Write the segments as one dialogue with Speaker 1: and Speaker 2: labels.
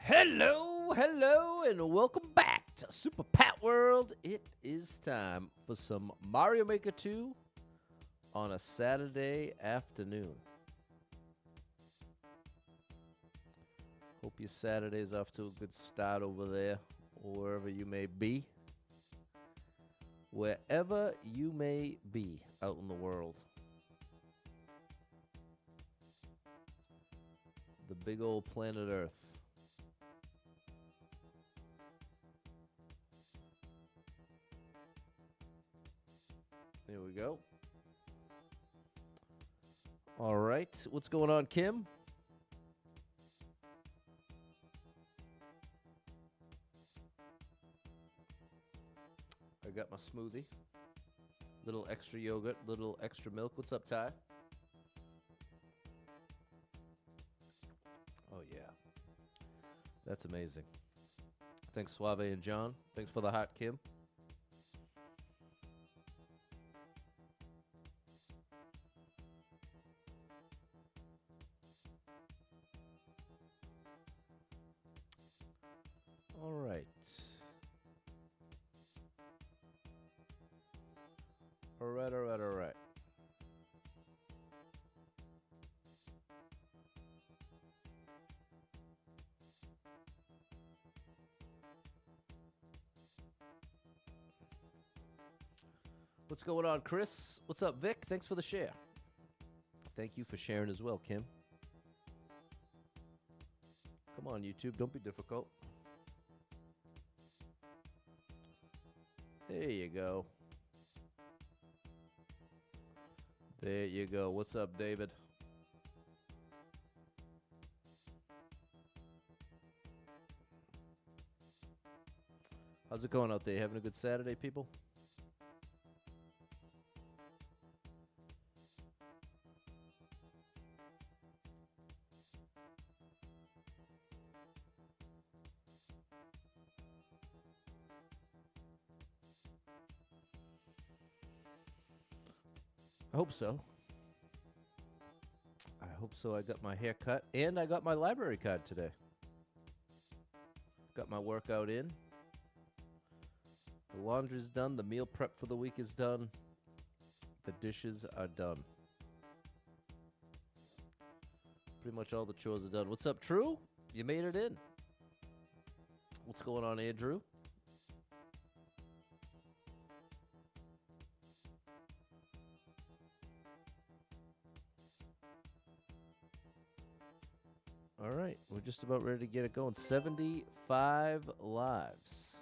Speaker 1: Hello, hello, and welcome back to Super Pat World. It is time for some Mario Maker 2 on a Saturday afternoon. Hope your Saturday's off to a good start over there, or wherever you may be. Wherever you may be out in the world. The big old planet Earth. There we go. All right. What's going on, Kim? I got my smoothie. Little extra yogurt, little extra milk. What's up, Ty? Oh, yeah. That's amazing. Thanks, Suave and John. Thanks for the hot, Kim. All right. All right, all right, all right. What's going on, Chris? What's up, Vic? Thanks for the share. Thank you for sharing as well, Kim. Come on, YouTube. Don't be difficult. There you go. There you go. What's up, David? How's it going out there? Having a good Saturday, people? I hope so. I hope so. I got my hair cut and I got my library card today. Got my workout in. The laundry's done. The meal prep for the week is done. The dishes are done. Pretty much all the chores are done. What's up, True? You made it in. What's going on, Andrew? All right, we're just about ready to get it going. 75 lives.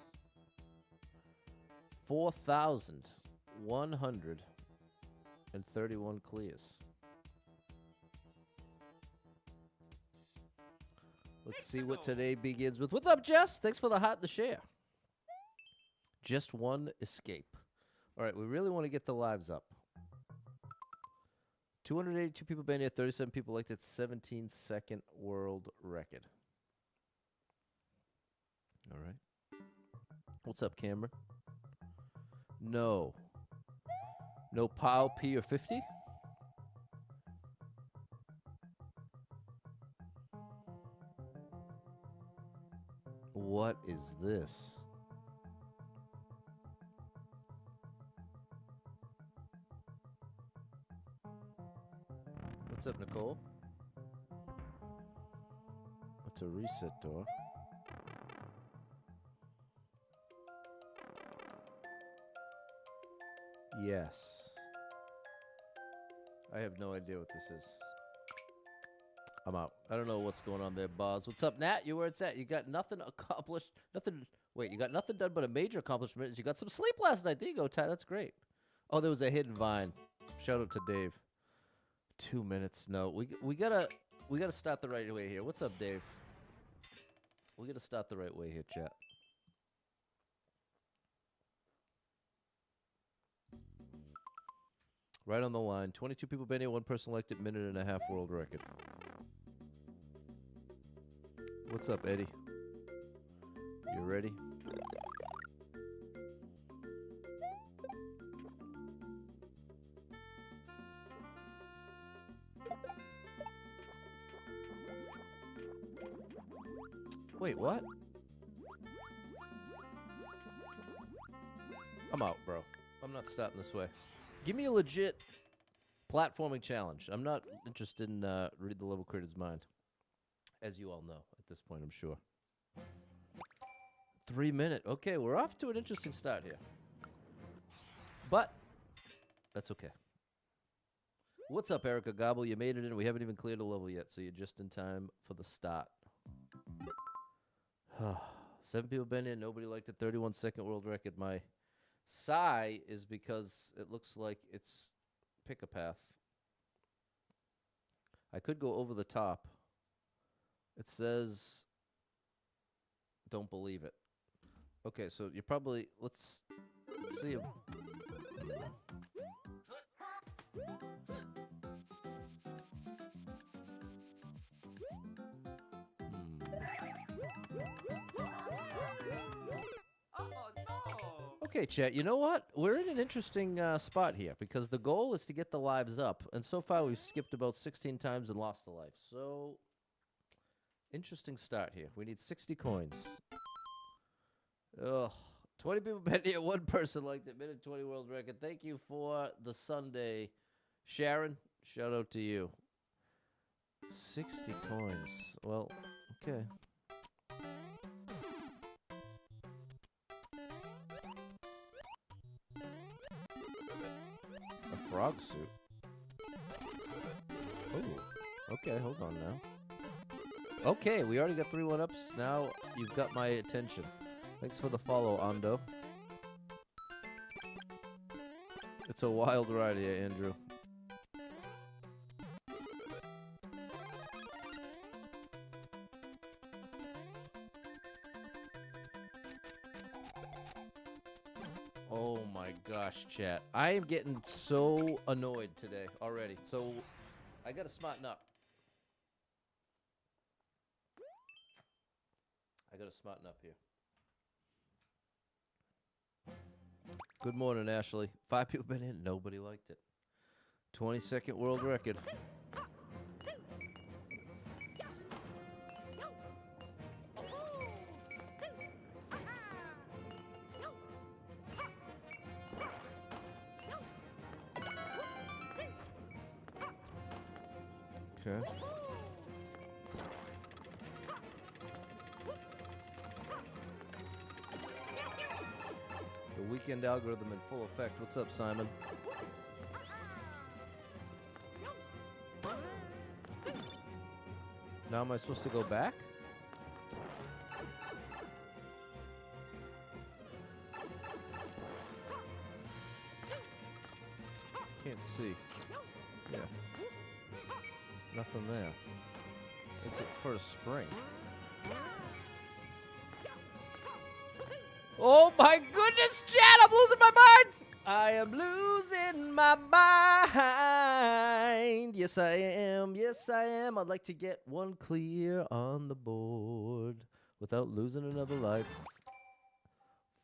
Speaker 1: 4,131 clears. Let's see what today begins with. What's up, Jess? Thanks for the hot and the share. Just one escape. All right, we really want to get the lives up. 282 people been here, 37 people liked it, 17-second world record. All right. What's up, Cameron? No. No POW, P, or 50? What is this? What's up, Nicole? What's a reset door? Yes. I have no idea what this is. I'm out. I don't know what's going on there, Boz. What's up, Nat? You where it's at? You got nothing accomplished. Nothing. Wait, you got nothing done but a major accomplishment is you got some sleep last night. There you go, Ty. That's great. Oh, there was a hidden vine. Shout out to Dave. 2 minutes. No, we gotta start the right way here. What's up, Dave? We gotta start the right way here, chat. Right on the line. 22 people been here. One person elected. Minute and a half world record. What's up, Eddie? You ready? Wait, what? I'm out, bro. I'm not starting this way. Give me a legit platforming challenge. I'm not interested in read the level creator's mind. As you all know at this point, I'm sure. 3 minute. Okay, we're off to an interesting start here. But that's okay. What's up, Erica Gobble? You made it in. We haven't even cleared a level yet, so you're just in time for the start. 7 people been in. Nobody liked it. 31-second world record. My sigh is because it looks like it's pick a path. I could go over the top. It says, don't believe it. Okay, so you probably, let's see. Okay, chat, you know what? We're in an interesting spot here because the goal is to get the lives up. And so far, we've skipped about 16 times and lost a life. So, interesting start here. We need 60 coins. Ugh. 20 people bet here. One person liked it. Minute 20 world record. Thank you for the Sunday. Sharon, shout out to you. 60 coins. Well, okay. A frog suit. Oh, okay, hold on now. Okay, we already got 3 1-ups. Now you've got my attention. Thanks for the follow, Ando. It's a wild ride here, Andrew. Oh my gosh, chat. I am getting so annoyed today already. So I gotta smarten up. Here. Good morning, Ashley. 5 people been in. Nobody liked it. 22nd world record. Okay. The weekend algorithm in full effect. What's up, Simon? Now am I supposed to go back? Can't see. Yeah. Nothing there. It's at first spring. Oh my goodness, chat! I'm losing my mind! I am losing my mind. Yes, I am. Yes, I am. I'd like to get one clear on the board without losing another life.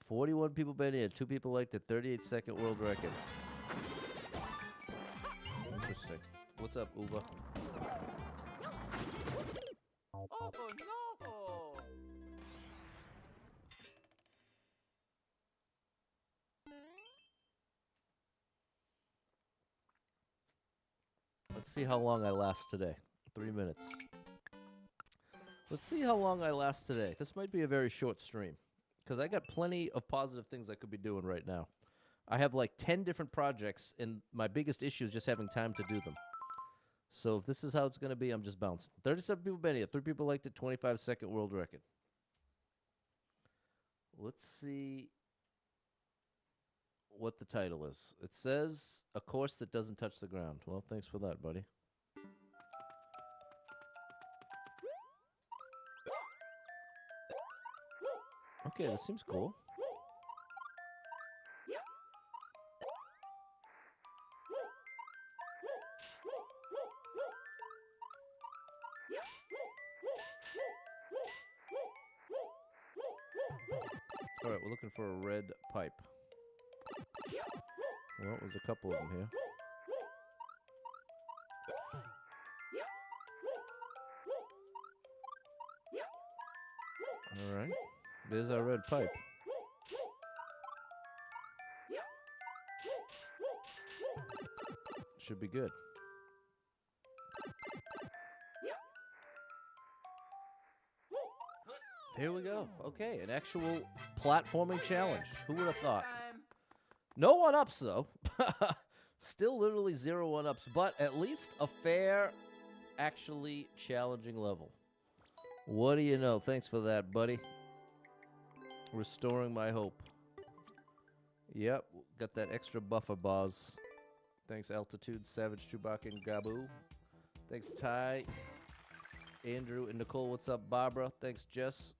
Speaker 1: 41 people been here. 2 people liked it. 38-second world record. Interesting. What's up, Uva? Oh, no! Let's see how long I last today. 3 minutes. Let's see how long I last today. This might be a very short stream because I got plenty of positive things I could be doing right now. I have like 10 different projects, and my biggest issue is just having time to do them. So if this is how it's going to be, I'm just bouncing. 37 people been here. 3 people liked it. 25-second world record. Let's see what the title is. It says, a course that doesn't touch the ground. Well, thanks for that, buddy. Okay, this seems cool. All right, we're looking for a red pipe. Well, there's a couple of them here. All right. There's our red pipe. Should be good. Here we go. Okay, an actual platforming challenge. Who would have thought? No one-ups, though. Still literally 0 1-ups, but at least a fair, actually challenging level. What do you know? Thanks for that, buddy. Restoring my hope. Yep, got that extra buffer, Boz. Thanks, Altitude, Savage, Chewbacca, and Gaboo. Thanks, Ty, Andrew, and Nicole. What's up, Barbara? Thanks, Jess.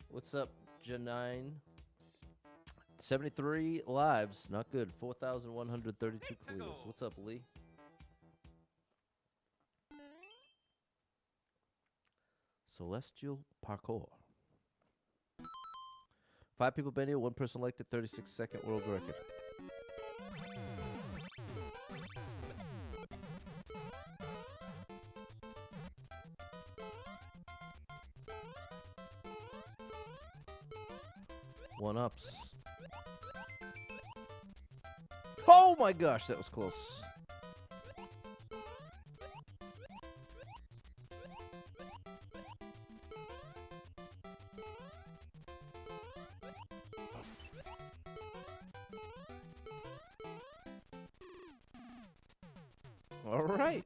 Speaker 1: What's up, Janine? 73 lives. Not good. 4,132 clears. What's up, Lee? Celestial Parkour. 5 people been here. 1 person liked it. 36-second world record. One-ups. Oh my gosh, that was close. All right.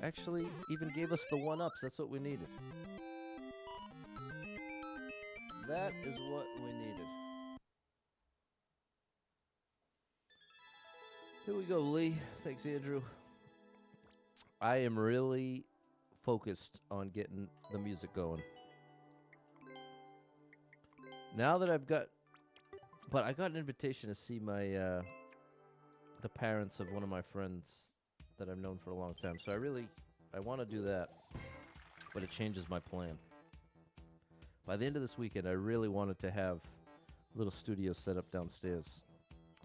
Speaker 1: Actually, even gave us the one-ups. That's what we needed. That is what we needed. Here we go, Lee. Thanks, Andrew. I am really focused on getting the music going. Now that I've got... But I got an invitation to see my... the parents of one of my friends that I've known for a long time. So I want to do that, but it changes my plan. By the end of this weekend, I really wanted to have a little studio set up downstairs.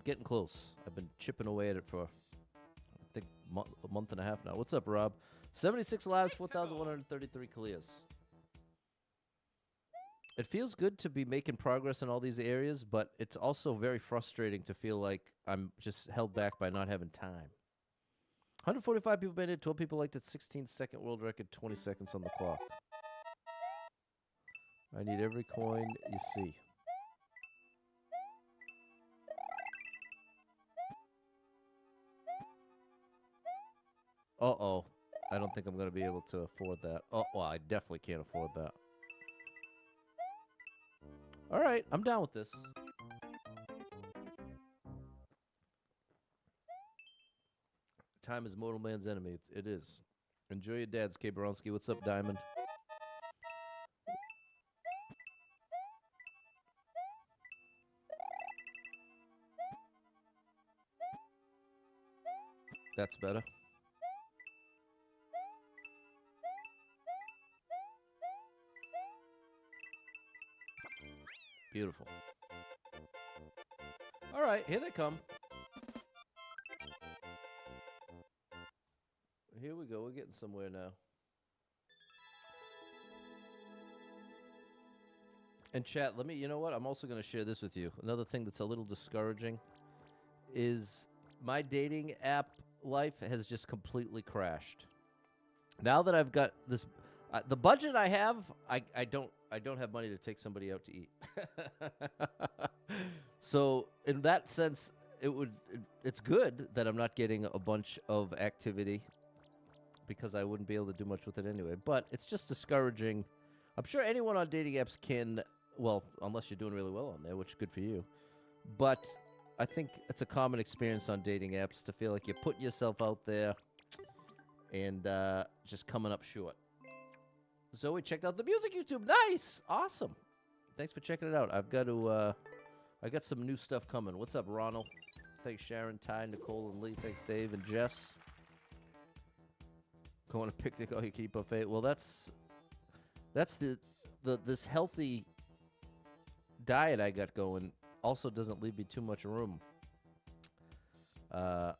Speaker 1: Getting close. I've been chipping away at it for, I think, a month and a half now. What's up, Rob? 76 lives, 4,133 clears. It feels good to be making progress in all these areas, but it's also very frustrating to feel like I'm just held back by not having time. 145 people made it, 12 people liked it, 16-second world record, 20 seconds on the clock. I need every coin you see. Uh-oh. I don't think I'm going to be able to afford that. Oh, well, I definitely can't afford that. All right, I'm down with this. Time is mortal man's enemy. It is. Enjoy your dads, K. Baronski. What's up, Diamond? That's better. Beautiful. All right, here they come. Here we go. We're getting somewhere now. And chat, you know what? I'm also going to share this with you. Another thing that's a little discouraging is my dating app life has just completely crashed. Now that I've got this, the budget I have, I don't have money to take somebody out to eat. So in that sense, it's good that I'm not getting a bunch of activity because I wouldn't be able to do much with it anyway. But it's just discouraging. I'm sure anyone on dating apps can, well, unless you're doing really well on there, which is good for you. But I think it's a common experience on dating apps to feel like you're putting yourself out there and just coming up short. Zoe checked out the music YouTube. Nice. Awesome. Thanks for checking it out. I've got to, I got some new stuff coming. What's up, Ronald? Thanks, Sharon, Ty, Nicole, and Lee. Thanks, Dave and Jess. Going to picnic all you keep buffet. Well, that's this healthy diet I got going also doesn't leave me too much room. I've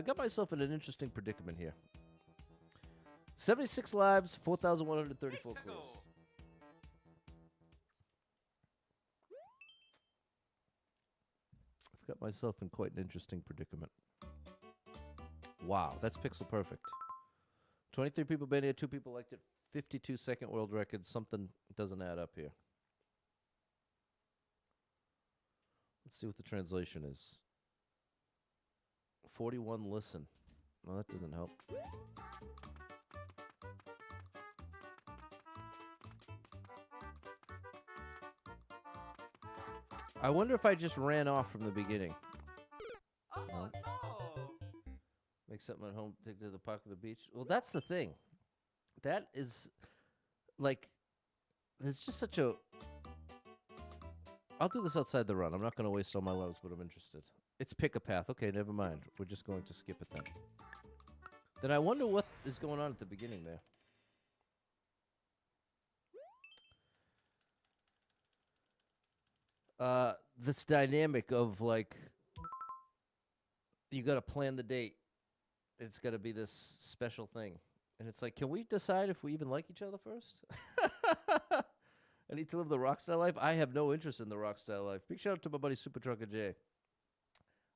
Speaker 1: got myself in an interesting predicament here. 76 lives, 4,134 clues. I've got myself in quite an interesting predicament. Wow, that's pixel perfect. 23 people been here, 2 people liked it. 52-second world record. Something doesn't add up here. Let's see what the translation is. 41 listen. Well, that doesn't help. I wonder if I just ran off from the beginning.
Speaker 2: Oh,
Speaker 1: No.
Speaker 2: no.
Speaker 1: Make something at home, take to the park or the beach. Well, that's the thing. That is, like, there's just such a... I'll do this outside the run. I'm not going to waste all my lives, but I'm interested. It's pick a path. Okay, never mind. We're just going to skip it then. Then I wonder what is going on at the beginning there. This dynamic of, like, you got to plan the date. It's got to be this special thing. And it's like, can we decide if we even like each other first? I need to live the rockstar life. I have no interest in the rockstar life. Big shout out to my buddy Super Trucker J.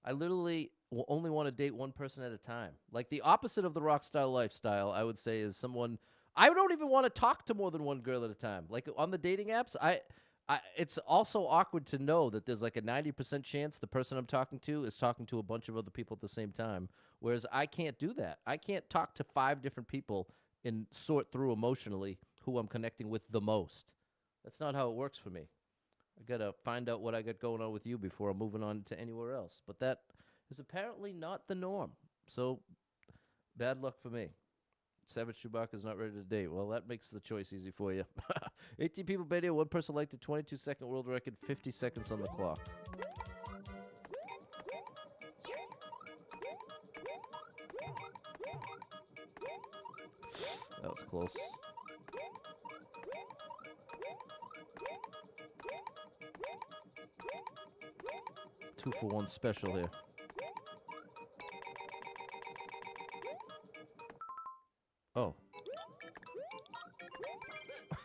Speaker 1: I literally will only want to date one person at a time. Like the opposite of the rockstar lifestyle, I would say, is someone I don't even want to talk to more than one girl at a time. Like on the dating apps, it's also awkward to know that there's like a 90% chance the person I'm talking to is talking to a bunch of other people at the same time. Whereas I can't do that. I can't talk to 5 different people and sort through emotionally who I'm connecting with the most. That's not how it works for me. I got to find out what I got going on with you before I'm moving on to anywhere else. But that is apparently not the norm. So bad luck for me. Savage Chewbacca's not ready to date. Well, that makes the choice easy for you. 18 people been here. One person liked it. 22-second world record. 50 seconds on the clock. That was close. Two for one special here. Oh.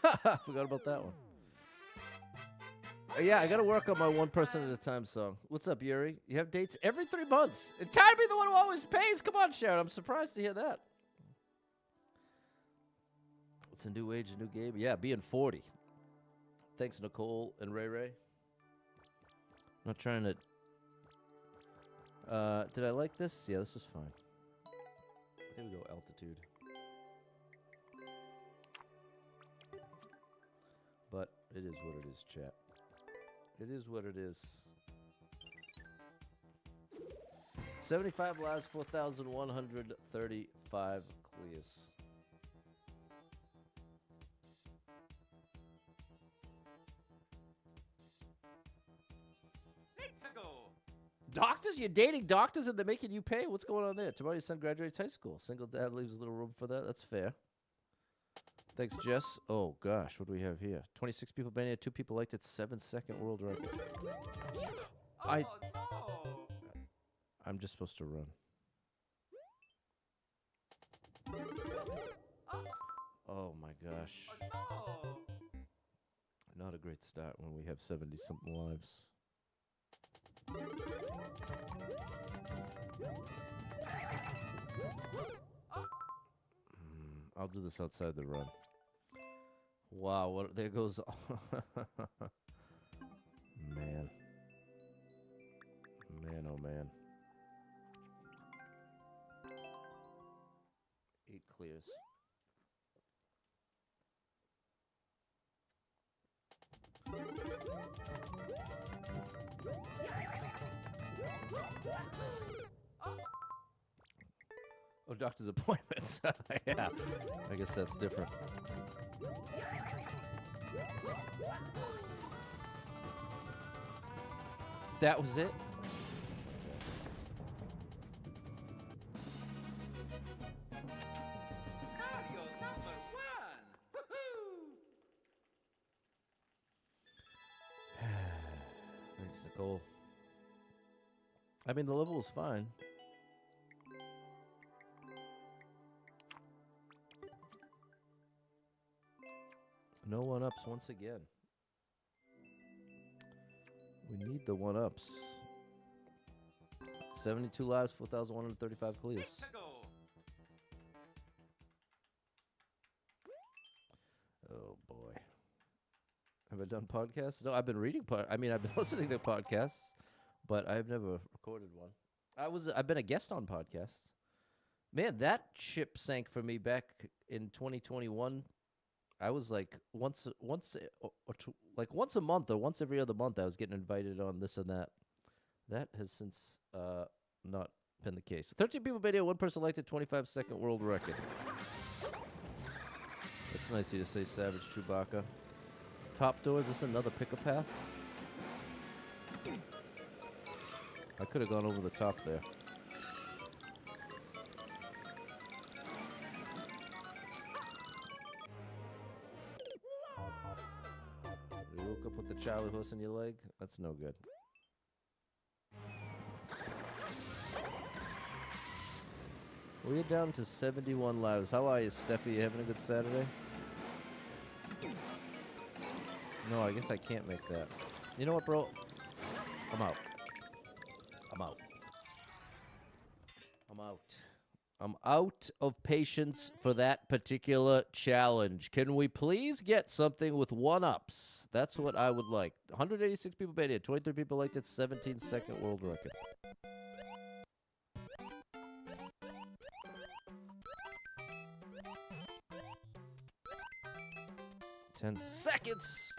Speaker 1: I forgot about that one. Yeah, I got to work on my one person at a time song. What's up, Yuri? You have dates every 3 months. And Ty be the one who always pays. Come on, Sharon. I'm surprised to hear that. It's a new age, a new game. Yeah, being 40. Thanks, Nicole and Ray Ray. I'm not trying to... did I like this? Yeah, this was fine. Here we go, altitude. But it is what it is, chat. It is what it is. 75 lives, 4,135 clears.
Speaker 2: Let's go.
Speaker 1: Doctors? You're dating doctors and they're making you pay? What's going on there? Tomorrow your son graduates high school. Single dad leaves a little room for that. That's fair. Thanks, Jess. Oh, gosh. What do we have here? 26 people been here. 2 people liked it. 7-second world record.
Speaker 2: Oh, no.
Speaker 1: I'm just supposed to run. Oh, my gosh.
Speaker 2: Oh, no.
Speaker 1: Not a great start when we have 70-something lives. I'll do this outside the run. Wow, what there goes. Man. Man, oh man. 8 clears. Oh, doctor's appointments. Yeah, I guess that's different. That was it?
Speaker 2: Mario number 1. Woohoo!
Speaker 1: Thanks, Nicole. I mean, the level was fine. No one-ups once again. We need the one-ups. 72 lives, 4,135 clears.
Speaker 2: To go.
Speaker 1: Oh, boy. Have I done podcasts? No, I've been reading I've been listening to podcasts, but I've never recorded one. I've been a guest on podcasts. Man, that ship sank for me back in 2021. I was like once a month or once every other month I was getting invited on this and that. That has since not been the case. 13 people video, one person elected, 25-second world record. That's nice of you to say, Savage Chewbacca. Top door, is this another pick-a path? I could have gone over the top there. You woke up with the Charlie horse in your leg? That's no good. We're down to 71 lives. How are you, Steffi? You having a good Saturday? No, I guess I can't make that. You know what, bro? I'm out. I'm out. I'm out. I'm out of patience for that particular challenge. Can we please get something with one-ups? That's what I would like. 186 people made it. 23 people liked it. 17-second world record. Ten seconds.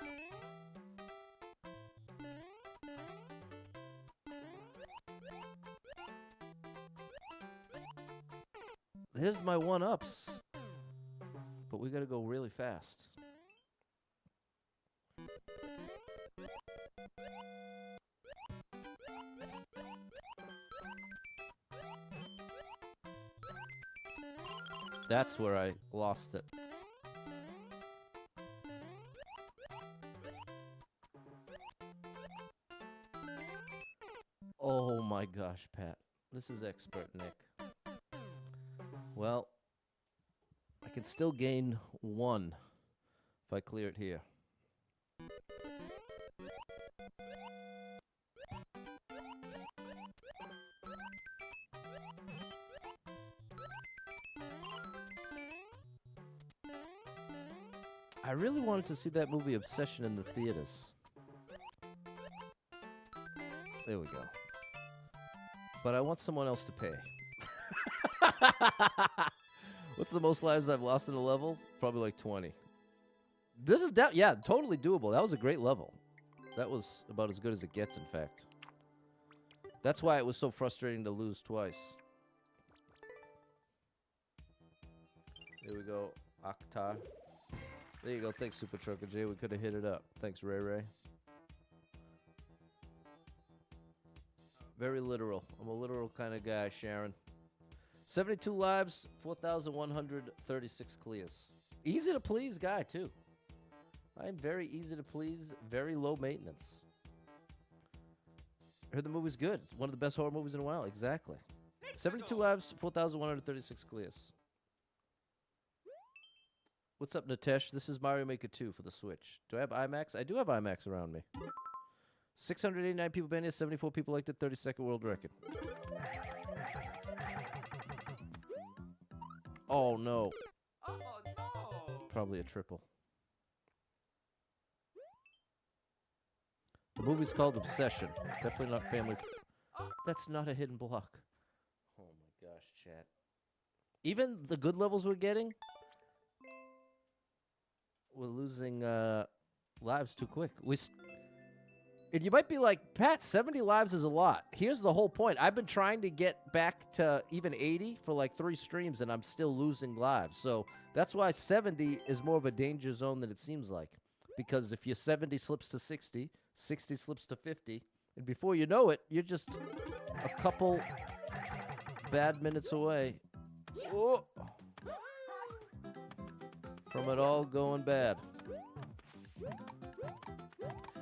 Speaker 1: Here's my one-ups. But we gotta go really fast. That's where I lost it. Oh my gosh, Pat. This is expert Nick. Well, I can still gain one if I clear it here. I really wanted to see that movie Obsession in the theaters. There we go. But I want someone else to pay. What's the most lives I've lost in a level? Probably like 20. This is totally doable. That was a great level. That was about as good as it gets, in fact. That's why it was so frustrating to lose twice. There we go, Akhtar. There you go. Thanks, Super Trucker J. We could have hit it up. Thanks, Ray Ray. Very literal. I'm a literal kind of guy, Sharon. 72 lives, 4,136 clears. Easy to please guy, too. I'm very easy to please, very low maintenance. I heard the movie's good. It's one of the best horror movies in a while. Exactly. 72 lives, 4,136 clears. What's up, Nitesh? This is Mario Maker 2 for the Switch. Do I have IMAX? I do have IMAX around me. 689 people banned it, 74 people liked it, 32nd world record. Oh, no.
Speaker 2: Oh no!
Speaker 1: Probably a triple. The movie's called Obsession. Definitely not family. That's not a hidden block. Oh, my gosh, chat. Even the good levels we're getting, we're losing lives too quick. And you might be like, Pat, 70 lives is a lot. Here's the whole point. I've been trying to get back to even 80 for like 3 streams, and I'm still losing lives. So that's why 70 is more of a danger zone than it seems like. Because if your 70 slips to 60, 60 slips to 50, and before you know it, you're just a couple bad minutes away from it all going bad.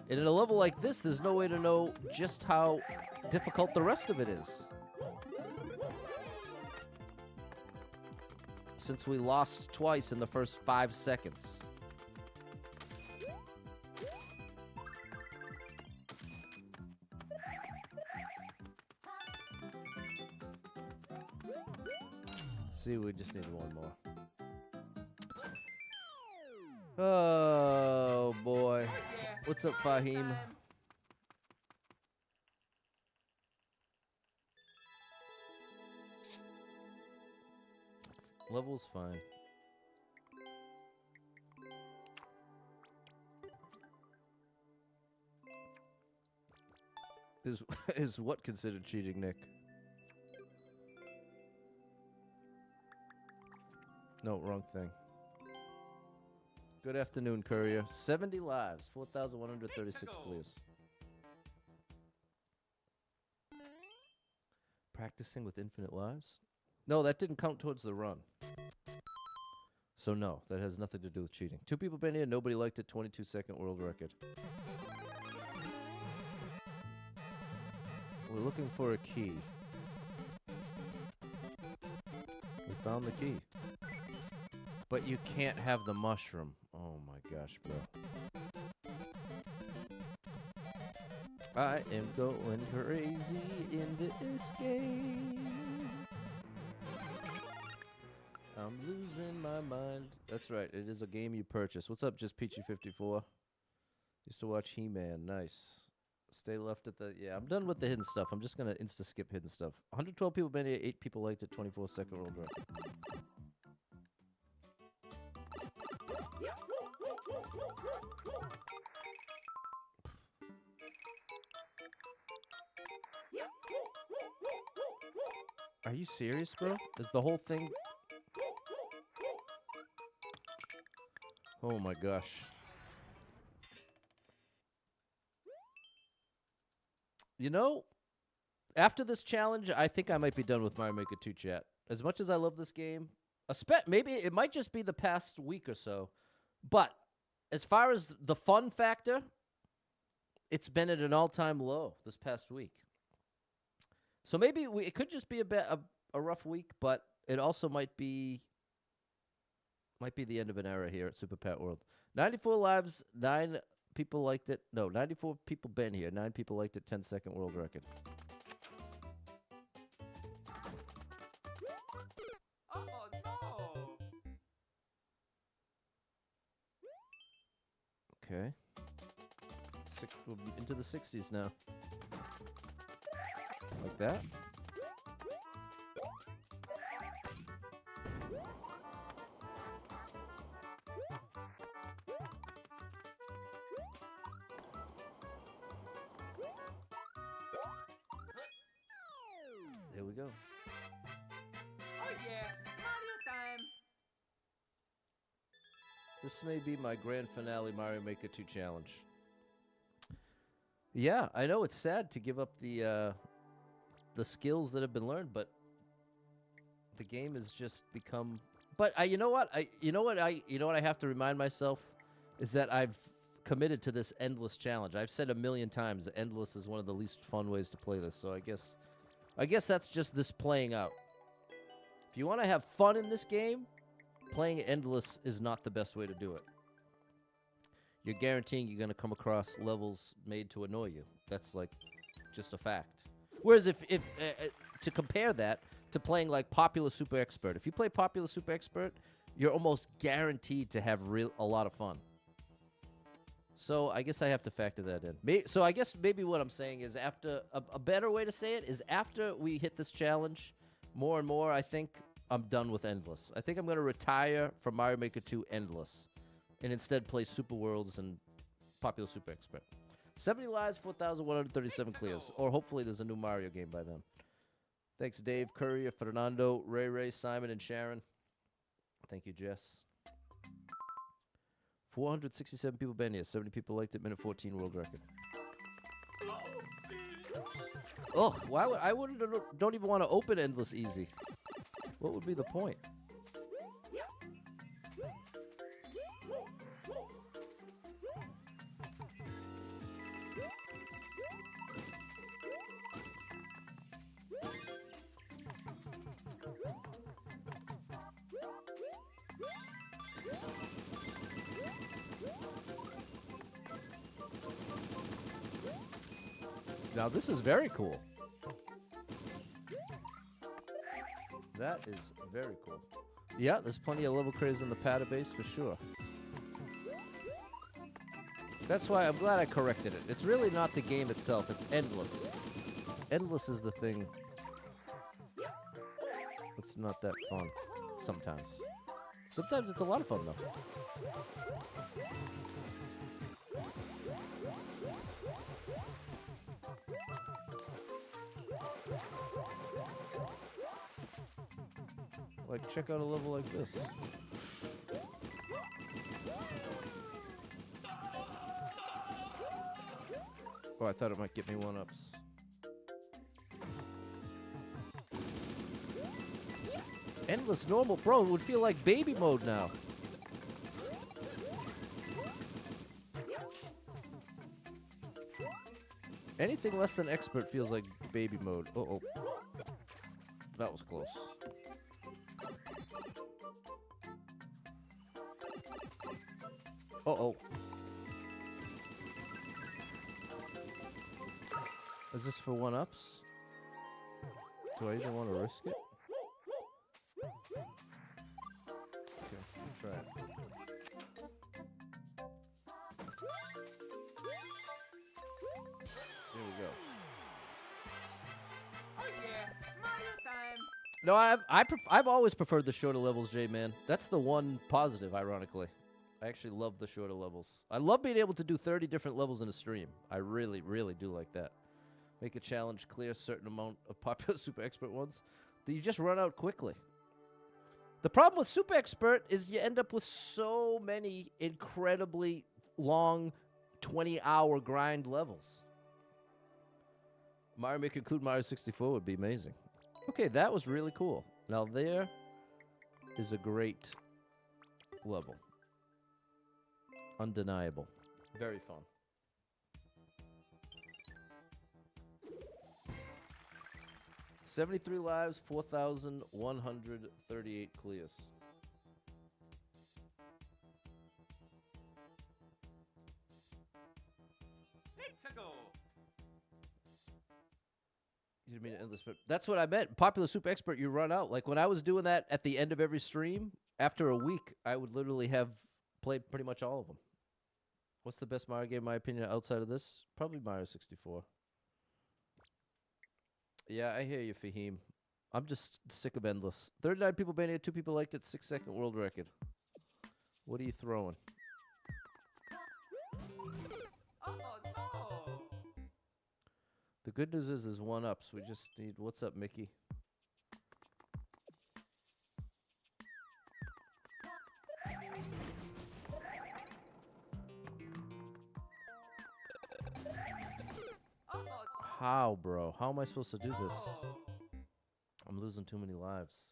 Speaker 1: And in a level like this, there's no way to know just how difficult the rest of it is. Since we lost twice in the first 5 seconds. See, we just need one more. Oh boy.
Speaker 2: Oh yeah.
Speaker 1: What's up,
Speaker 2: Mario
Speaker 1: Fahim?
Speaker 2: time.
Speaker 1: Level's fine. Is what considered cheating, Nick? No, wrong thing. Good afternoon, Courier. 70 lives, 4,136
Speaker 2: Pixel.
Speaker 1: clears. Practicing with infinite lives? No, that didn't count towards the run. So no, that has nothing to do with cheating. 2 people been here, nobody liked it, 22-second world record. We're looking for a key. We found the key. But you can't have the mushroom. Oh my gosh, bro. I am going crazy in this game. I'm losing my mind. That's right, it is a game you purchase. What's up, Just Peachy54? Used to watch He-Man. Nice. Stay left at the... Yeah, I'm done with the hidden stuff. I'm just going to insta-skip hidden stuff. 112 people been here, 8 people liked it, 24-second world record. Are you serious, bro? Is the whole thing... Oh my gosh. You know, after this challenge, I think I might be done with Mario Maker 2 chat. As much as I love this game, maybe it might just be the past week or so, but as far as the fun factor, it's been at an all-time low this past week. So maybe it could just be a rough week, but it also might be the end of an era here at Super Pat World. 94 lives, 9 people liked it. No, 94 people been here. 9 people liked it. 10-second world record.
Speaker 2: Oh no.
Speaker 1: Okay. We're into the 60s now. Like that. There we go.
Speaker 2: Oh yeah. Mario time.
Speaker 1: This may be my grand finale Mario Maker 2 challenge. Yeah, I know it's sad to give up the skills that have been learned, but the game has just become. But you know what I have to remind myself is that I've committed to this endless challenge. I've said a million times, endless is one of the least fun ways to play this. So I guess that's just this playing out. If you want to have fun in this game, playing endless is not the best way to do it. You're guaranteeing you're going to come across levels made to annoy you. That's like just a fact. Whereas if to compare that to playing like Popular Super Expert, if you play Popular Super Expert, you're almost guaranteed to have a lot of fun. So I guess I have to factor that in. So I guess maybe what I'm saying is after a better way to say it is after we hit this challenge more and more, I think I'm done with Endless. I think I'm going to retire from Mario Maker 2 Endless and instead play Super Worlds and Popular Super Expert. 70 lives, 4,137 clears. Or hopefully there's a new Mario game by then. Thanks, Dave, Courier, Fernando, Ray, Simon, and Sharon. Thank you, Jess. 467 people been here. 70 people liked it. Minute 14 world record. Oh, why would I don't even want to open Endless Easy. What would be the point? Now this is very cool. That is very cool. Yeah, there's plenty of level craze in the Pada base for sure. That's why I'm glad I corrected it. It's really not the game itself, it's endless. Endless is the thing. It's not that fun sometimes. Sometimes it's a lot of fun though. Like, check out a level like this. Oh, I thought it might get me one-ups. Endless normal, bro. It would feel like baby mode now. Anything less than expert feels like baby mode. Uh-oh. That was close. Uh-oh. Is this for one-ups? Do I even want to risk it? Okay, I'll try it. Here we go.
Speaker 2: Oh yeah, Mario time.
Speaker 1: No, I've always preferred the shorter levels, J-Man. That's the one positive, ironically. I actually love the shorter levels. I love being able to do 30 different levels in a stream. I really, really do like that. Make a challenge clear a certain amount of popular Super Expert ones that you just run out quickly. The problem with Super Expert is you end up with so many incredibly long 20-hour grind levels. Mario Maker include Mario 64 would be amazing. Okay, that was really cool. Now there is a great level. Undeniable. Very fun. $73 lives, 4,138 clears.
Speaker 2: Let's go.
Speaker 1: You didn't mean endless, but that's what I meant. Popular Super Expert, you run out. Like when I was doing that at the end of every stream, after a week, I would literally have played pretty much all of them. What's the best Mario game, in my opinion, outside of this? Probably Mario 64. Yeah, I hear you, Fahim. I'm just sick of endless. 39 people banned it, 2 people liked it, 6-second world record. What are you throwing?
Speaker 2: Oh no.
Speaker 1: The good news is there's one-ups. We just need... What's up, Mickey? How, bro? How am I supposed to do this? I'm losing too many lives.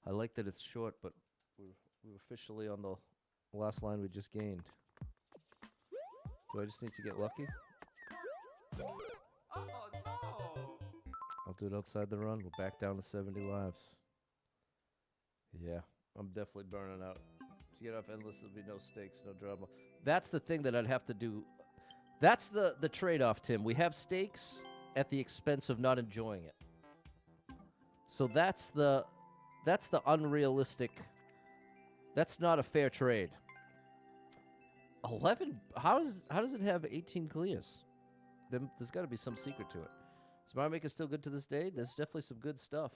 Speaker 1: I like that it's short, but we're officially on the last line we just gained. Do I just need to get lucky?
Speaker 2: Oh no.
Speaker 1: I'll do it outside the run. We're back down to 70 lives. Yeah, I'm definitely burning out. To get off endless, there'll be no stakes, no drama. That's the thing that I'd have to do. That's the trade-off, Tim. We have stakes at the expense of not enjoying it. So that's the unrealistic. That's not a fair trade. 11. How does it have 18 clears? There's got to be some secret to it. Is Mario Maker still good to this day? There's definitely some good stuff.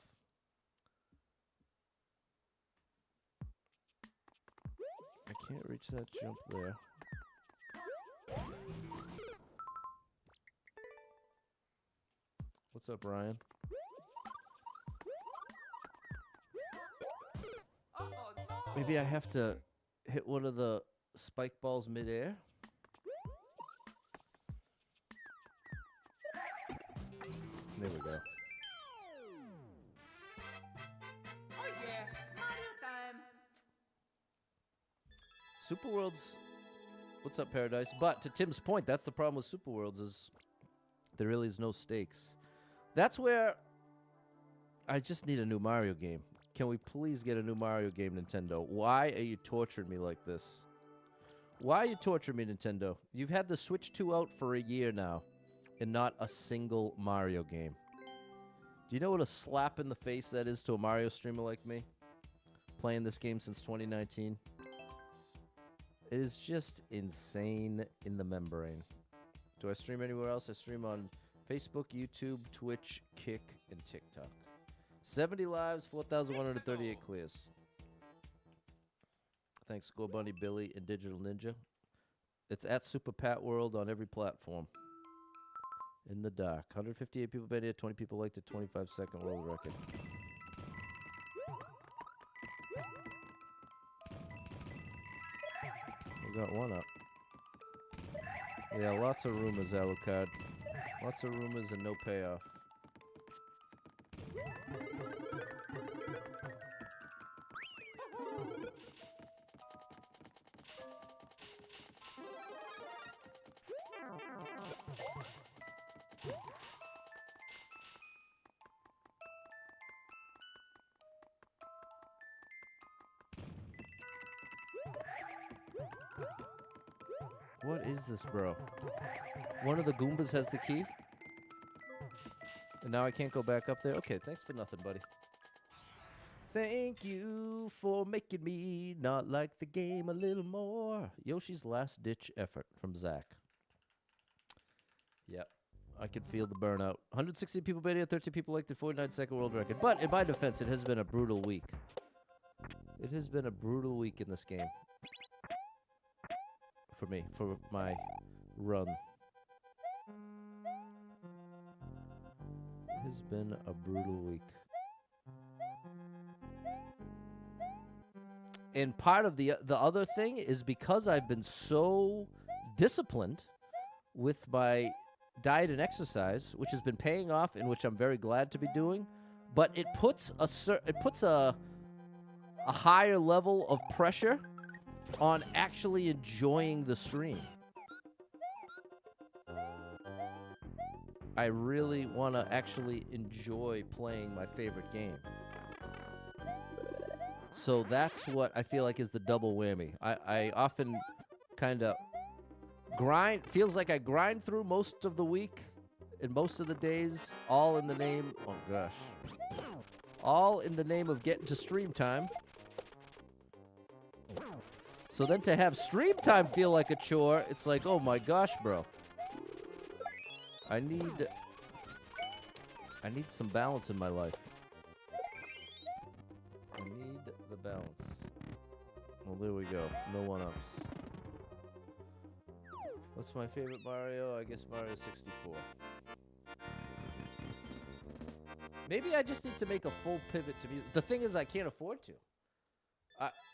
Speaker 1: I can't reach that jump there. What's up, Ryan?
Speaker 2: Oh no.
Speaker 1: Maybe I have to hit one of the spike balls midair. There we go.
Speaker 2: Oh yeah, Mario time.
Speaker 1: Super Worlds. What's up, Paradise? But to Tim's point, that's the problem with Super Worlds is there really is no stakes. That's where I just need a new Mario game. Can we please get a new Mario game, Nintendo? Why are you torturing me like this? Why are you torturing me, Nintendo? You've had the Switch 2 out for a year now, and not a single Mario game. Do you know what a slap in the face that is to a Mario streamer like me? Playing this game since 2019. It is just insane in the membrane. Do I stream anywhere else? I stream on Facebook, YouTube, Twitch, Kick, and TikTok. 70 lives, 4,138 clears. Thanks, Score Bunny, Billy, and Digital Ninja. It's at Super Pat World on every platform. In the dark. 158 people been here, 20 people liked it, 25-second world record. We got one up. Yeah, lots of rumors, Alucard. Lots of rumors and no payoff. What is this, bro? One of the Goombas has the key? And now I can't go back up there? Okay, thanks for nothing, buddy. Thank you for making me not like the game a little more. Yoshi's last-ditch effort from Zach. Yep, I could feel the burnout. 160 people been here, 13 people liked the 49-second world record. But in my defense, it has been a brutal week. It has been a brutal week in this game. For me, for my run. It has been a brutal week. And part of the other thing is because I've been so disciplined with my diet and exercise, which has been paying off and which I'm very glad to be doing, but it puts a higher level of pressure on actually enjoying the stream. I really want to actually enjoy playing my favorite game. So that's what I feel like is the double whammy. I often kind of feels like I grind through most of the week and most of the days, all in the name, oh gosh, all in the name of getting to stream time. So then to have stream time feel like a chore, it's like, oh my gosh, bro. I need some balance in my life. I need the balance. Well, there we go. No one-ups. What's my favorite Mario? I guess Mario 64. Maybe I just need to make a full pivot to music. The thing is, I can't afford to.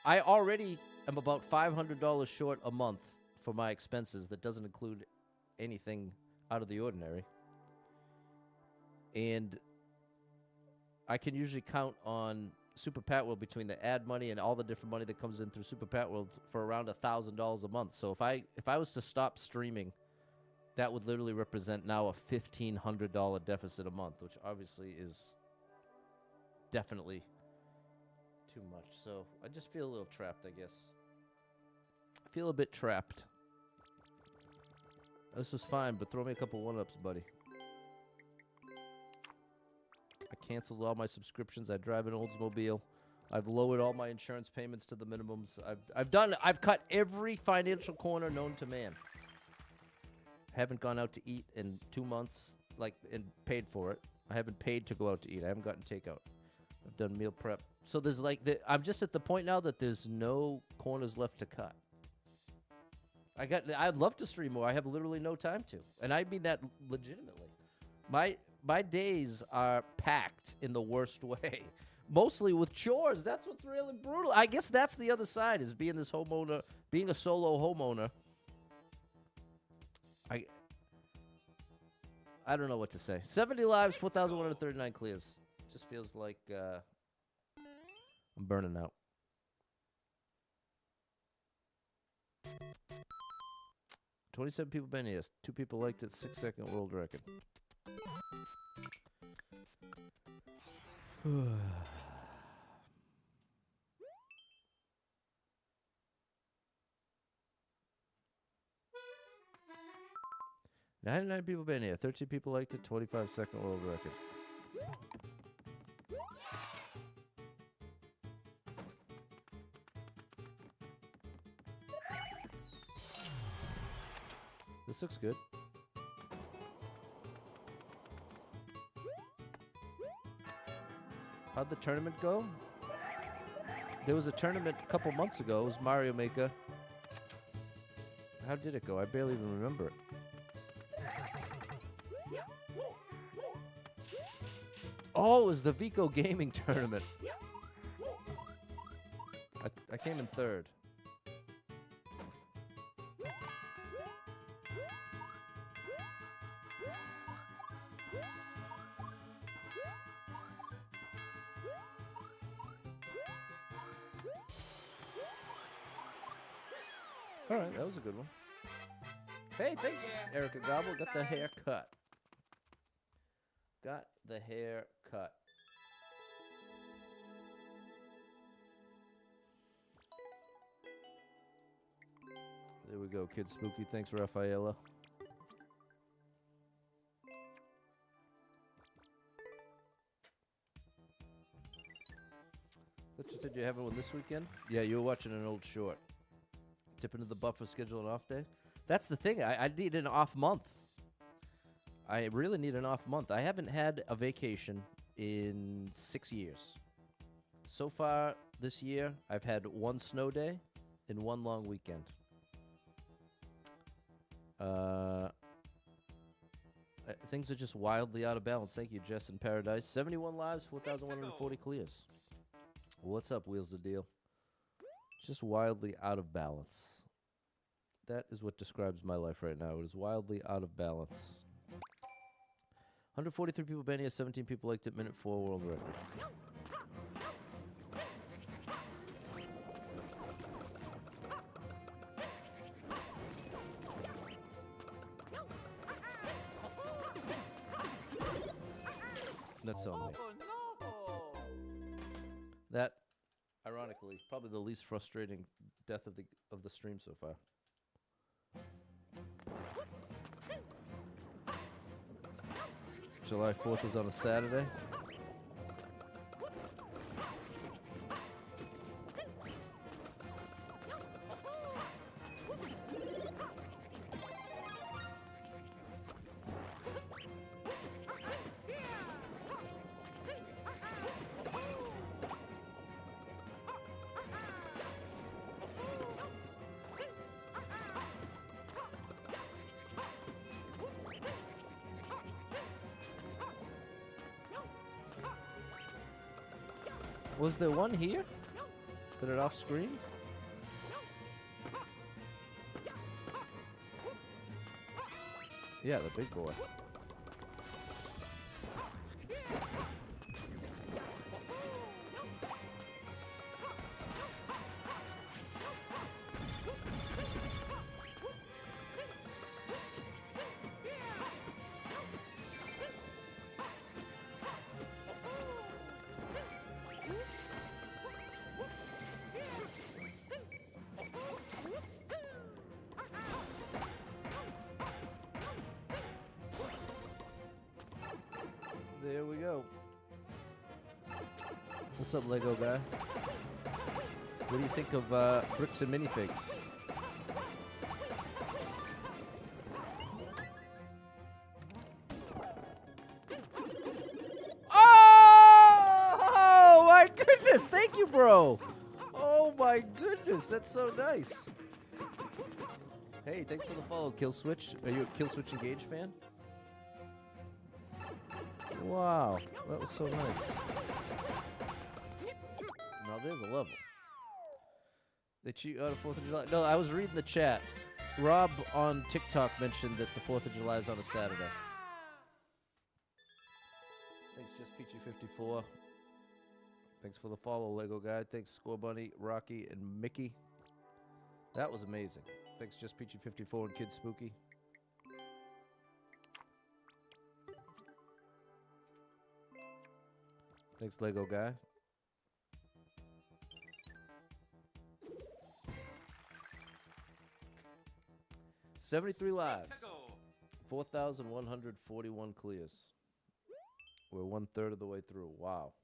Speaker 1: I already am about $500 short a month for my expenses. That doesn't include anything out of the ordinary. And I can usually count on Super Pat World between the ad money and all the different money that comes in through Super Pat World for around $1,000 a month. So if I was to stop streaming, that would literally represent now a $1,500 deficit a month, which obviously is definitely too much. So I just feel a little trapped, I guess. I feel a bit trapped. This was fine, but throw me a couple one-ups, buddy. I canceled all my subscriptions. I drive an Oldsmobile. I've lowered all my insurance payments to the minimums. I've cut every financial corner known to man. Haven't gone out to eat in 2 months, and paid for it. I haven't paid to go out to eat. I haven't gotten takeout. I've done meal prep. So there's I'm just at the point now that there's no corners left to cut. I'd love to stream more. I have literally no time to. And I mean that legitimately. My days are packed in the worst way. Mostly with chores. That's what's really brutal. I guess that's the other side, is being this homeowner, being a solo homeowner. I don't know what to say. 70 lives, 4,139 clears. Just feels like I'm burning out. $27 people been here. 2 people liked it. 6-second world record. 99 people been here. 13 people liked it. 25-second world record. This looks good. How'd the tournament go? There was a tournament a couple months ago. It was Mario Maker. How did it go? I barely even remember it. Oh, it was the Vico Gaming tournament. I came in third. All right, that was a good one. Hey, thanks, Erica Gobble. Got the hair cut. Got the hair cut. There we go, Kid Spooky. Thanks, Rafaela. Thought you said you have one this weekend? Yeah, you were watching an old short. Dip into the buffer, schedule an off day. That's the thing. I need an off month. I really need an off month. I haven't had a vacation in 6 years. So far this year, I've had one snow day and one long weekend. Things are just wildly out of balance. Thank you, Jess in Paradise. 71 lives, 4,140 clears. What's up, Wheels the Deal? Just wildly out of balance. That is what describes my life right now. It is wildly out of balance. 143 people banned here, 17 people liked it. Minute 4 world record. That's so amazing. That, ironically, is probably the least frustrating death of the stream so far. July 4th is on a Saturday. Was there one here? Put it off screen? Yeah, the big boy. There we go. What's up, Lego guy? What do you think of bricks and minifigs? Oh my goodness! Thank you, bro. Oh my goodness, that's so nice. Hey, thanks for the follow, Killswitch. Are you a Killswitch Engage fan? Wow, that was so nice. Now there's a level. They cheat out of 4th of July. No, I was reading the chat. Rob on TikTok mentioned that the 4th of July is on a Saturday. Thanks, Just Peachy54. Thanks for the follow, Lego guy. Thanks, Score Bunny, Rocky, and Mickey. That was amazing. Thanks, Just Peachy54 and Kid Spooky. Thanks, Lego guy. $73 lives. 4,141 clears. We're 1/3 of the way through. Wow.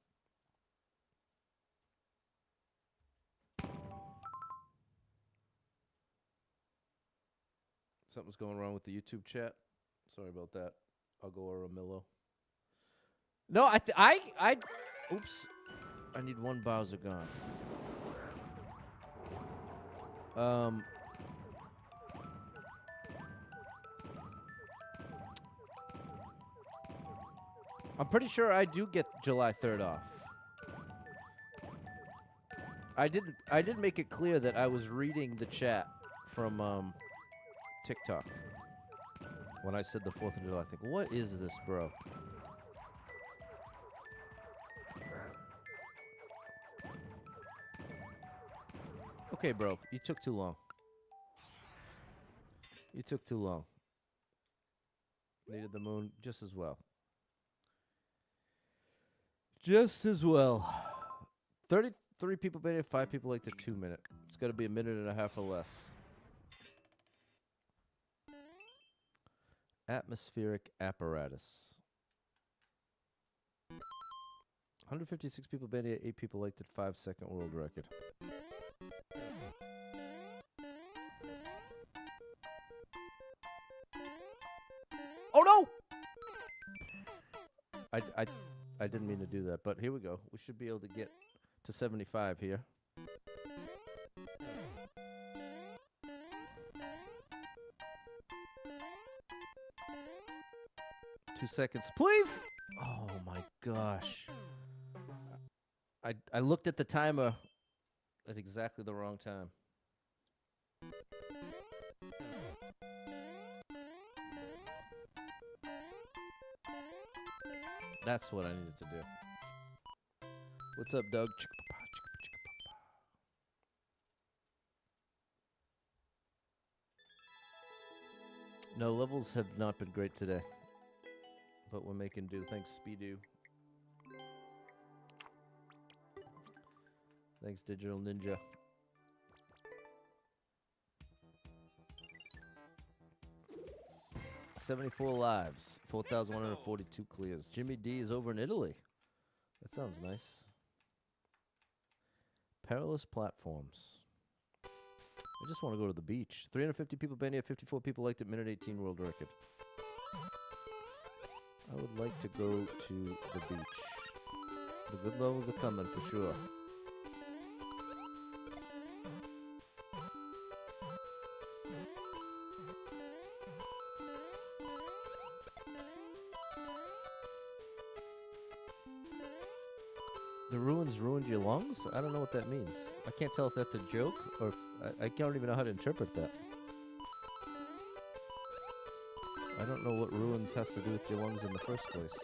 Speaker 1: Something's going wrong with the YouTube chat. Sorry about that. I'll go Aramillo. No, I. Oops. I need one Bowser gone. I'm pretty sure I do get July 3rd off. I didn't make it clear that I was reading the chat from TikTok when I said the 4th of July. I think, what is this, bro? Okay, bro, you took too long. You took too long. Needed the moon just as well. Just as well. 33 people made it, 5 people liked it, 2 minutes. It's got to be a minute and a half or less. Atmospheric apparatus. 156 people made it, 8 people liked it, 5-second world record. Oh no! I didn't mean to do that, but here we go. We should be able to get to 75 here. Two seconds, please! Oh my gosh. I looked at the timer at exactly the wrong time. That's what I needed to do. What's up, Doug? No, levels have not been great today. But we're making do. Thanks, Speedo. Thanks, Digital Ninja. $74 lives, 4,142 clears. Jimmy D is over in Italy. That sounds nice. Perilous platforms. I just want to go to the beach. 350 people banned it, 54 people liked it, minute 18 world record. I would like to go to the beach. The good levels are coming for sure. The ruins ruined your lungs? I don't know what that means. I can't tell if that's a joke or if I don't even know how to interpret that. I don't know what ruins has to do with your lungs in the first place.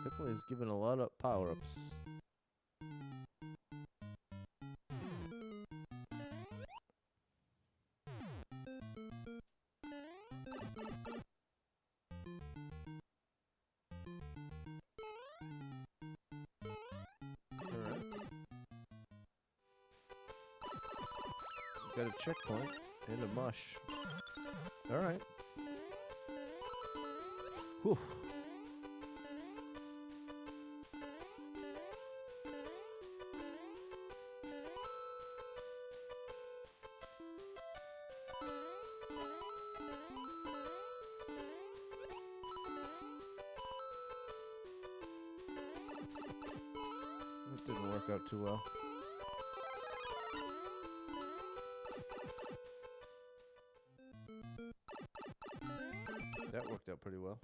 Speaker 1: Definitely is given a lot of power-ups. Alright. Got a checkpoint and a mush. Alright. Whew. That didn't work out too well. That worked out pretty well.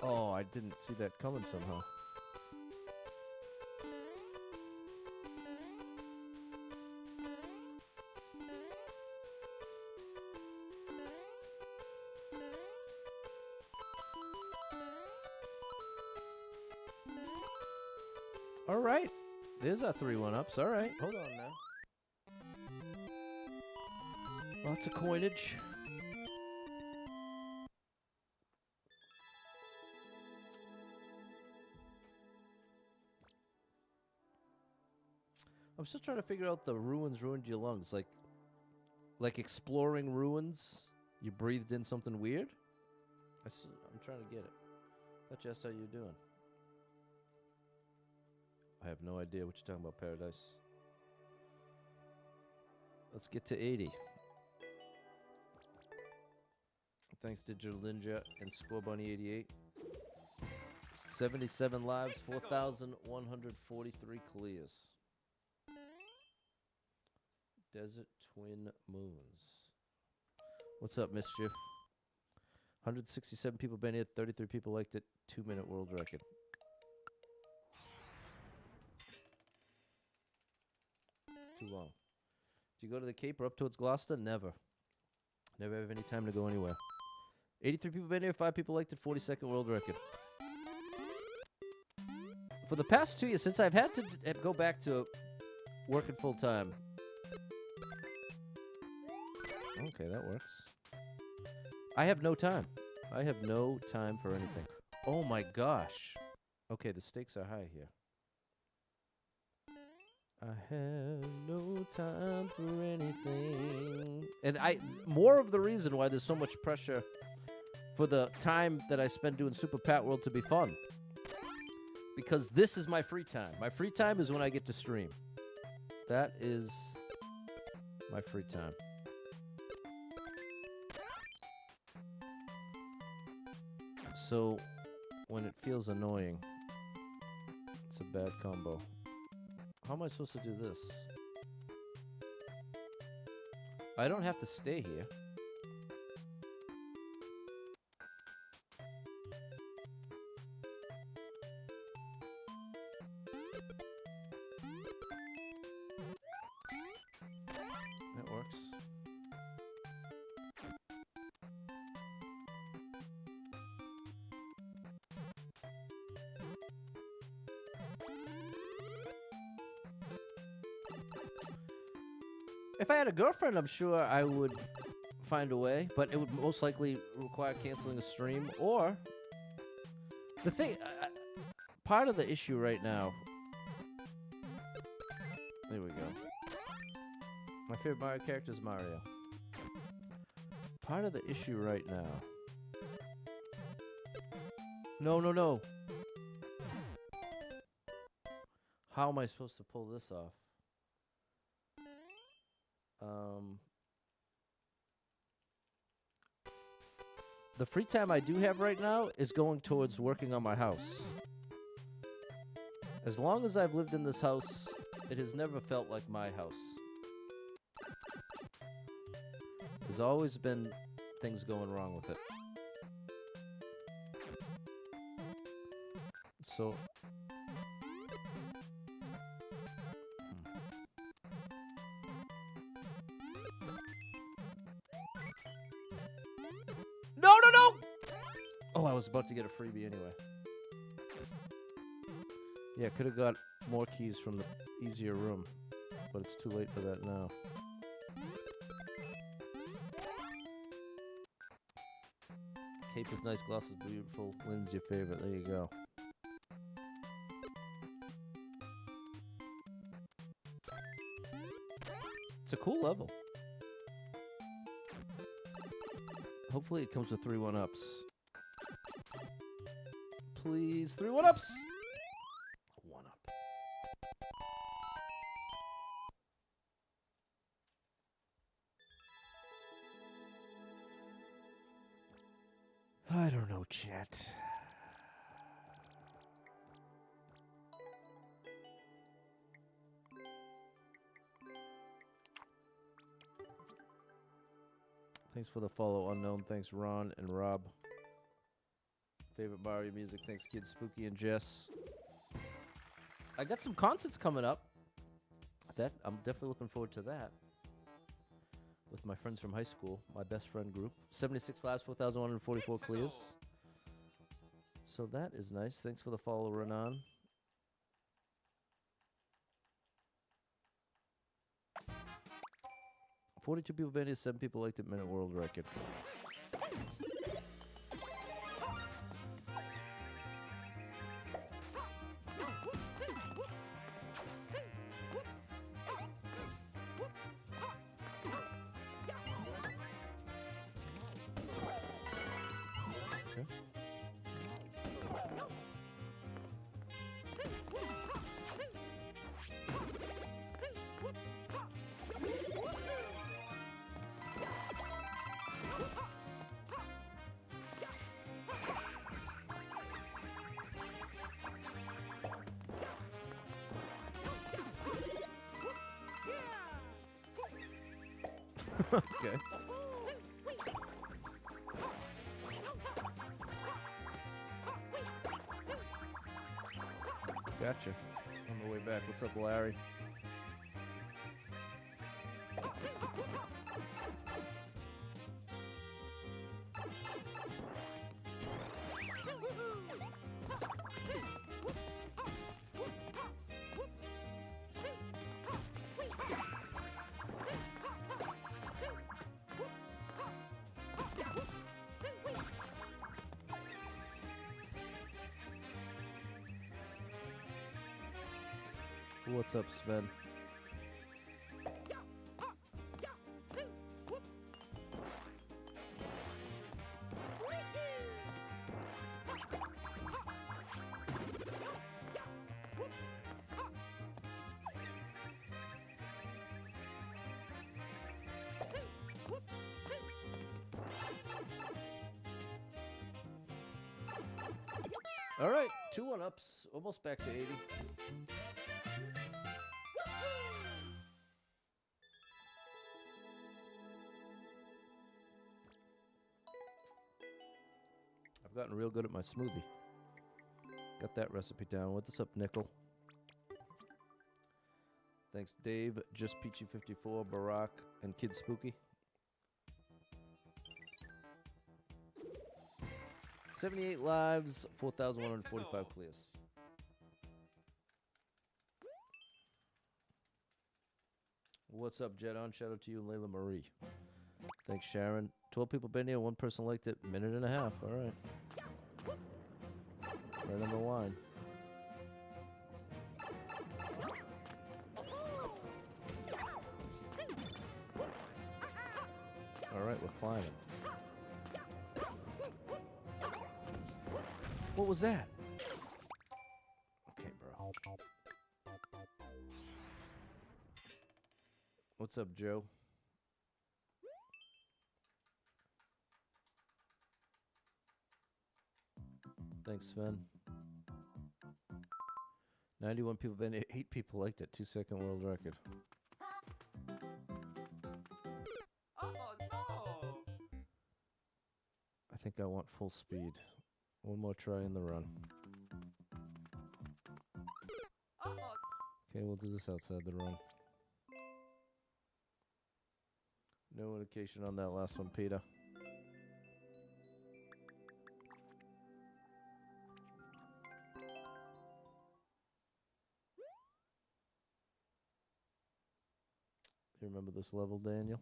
Speaker 1: Oh, I didn't see that coming somehow. All right. There's our 3 1-ups. All right. Hold on now. Lots of coinage. I'm still trying to figure out the ruins ruined your lungs. Like exploring ruins, you breathed in something weird? I'm trying to get it. Thought you asked how you're doing. I have no idea what you're talking about, Paradise. Let's get to 80. Thanks Digital Ninja and Score Bunny 88. 77 lives, 4,143 clears. Desert Twin Moons. What's up, Mischief? 167 people been here, 33 people liked it. 2-minute world record. Too long. Do you go to the Cape or up towards Gloucester? Never. Never have any time to go anywhere. 83 people been here, 5 people liked it. 42nd world record. For the past 2 years, since I've had to go back to working full time. Okay, that works. I have no time. I have no time for anything. Oh my gosh. Okay, the stakes are high here. I have no time for anything. And more of the reason why there's so much pressure for the time that I spend doing Super Pat World to be fun. Because this is my free time. My free time is when I get to stream. That is my free time. So, when it feels annoying, it's a bad combo. How am I supposed to do this? I don't have to stay here. That works. If I had a girlfriend, I'm sure I would find a way, but it would most likely require canceling a stream. Or the thing, part of the issue right now. There we go. My favorite Mario character is Mario. Part of the issue right now. No. How am I supposed to pull this off? The free time I do have right now is going towards working on my house. As long as I've lived in this house, it has never felt like my house. There's always been things going wrong with it. So... No! Oh, I was about to get a freebie anyway. Yeah, could have got more keys from the easier room, but it's too late for that now. Cape is nice, Gloss is beautiful, Lynn's your favorite, there you go. It's a cool level. Hopefully it comes with 3 1-ups. Please, 3 1-ups! 1-up. I don't know, chat. Thanks for the follow, Unknown. Thanks, Ron and Rob. Favorite Mario music. Thanks, Kid Spooky and Jess. I got some concerts coming up. I'm definitely looking forward to that. With my friends from high school, my best friend group. 76 lives, 4,144 clears. So that is nice. Thanks for the follow, Renan. 42 people been here, 7 people liked it, minute world record. Okay. Okay. Gotcha. On the way back. What's up, Larry? What's up, Sven? All right, 2 1-ups, almost back to 80. I've gotten real good at my smoothie. Got that recipe down. What's up, Nickel? Thanks, Dave, Just Peachy 54, Barack, and Kid Spooky. 78 lives, 4,145 clears. What's up, Jed on? Shout out to you, Layla Marie. Thanks, Sharon. 12 people been here, 1 person liked it, minute and a half. All right. Right on the line. All right, we're climbing. What was that? Okay, bro. What's up, Joe? Thanks, Sven. 91 people been here, 8 people liked it. 2-second world record.
Speaker 2: Oh no!
Speaker 1: I think I want full speed. 1 more try in the run.
Speaker 2: Oh
Speaker 1: Okay, we'll do this outside the run. No indication on that last one, Peter. You remember this level, Daniel?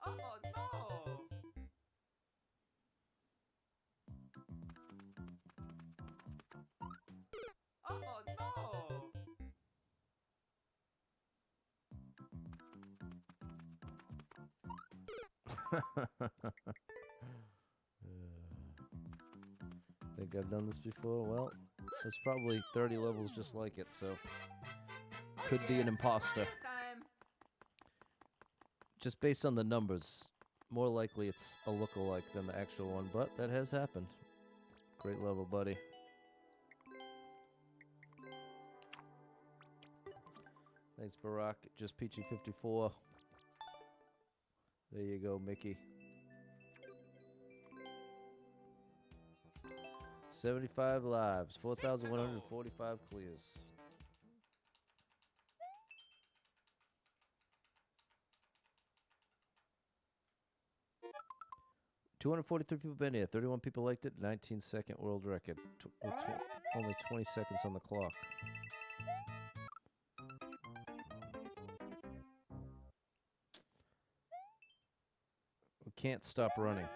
Speaker 2: oh no! Oh no!
Speaker 1: Think I've done this before? Well, there's probably 30 levels just like it, so could be an imposter.
Speaker 2: Time.
Speaker 1: Just based on the numbers, more likely it's a lookalike than the actual one, but that has happened. Great level, buddy. Thanks, Barack. Just Peachy 54. There you go, Mickey. 75 lives, 4,145 clears. $243 people been here. 31 people liked it. 19-second world record. Only 20 seconds on the clock. can't stop running.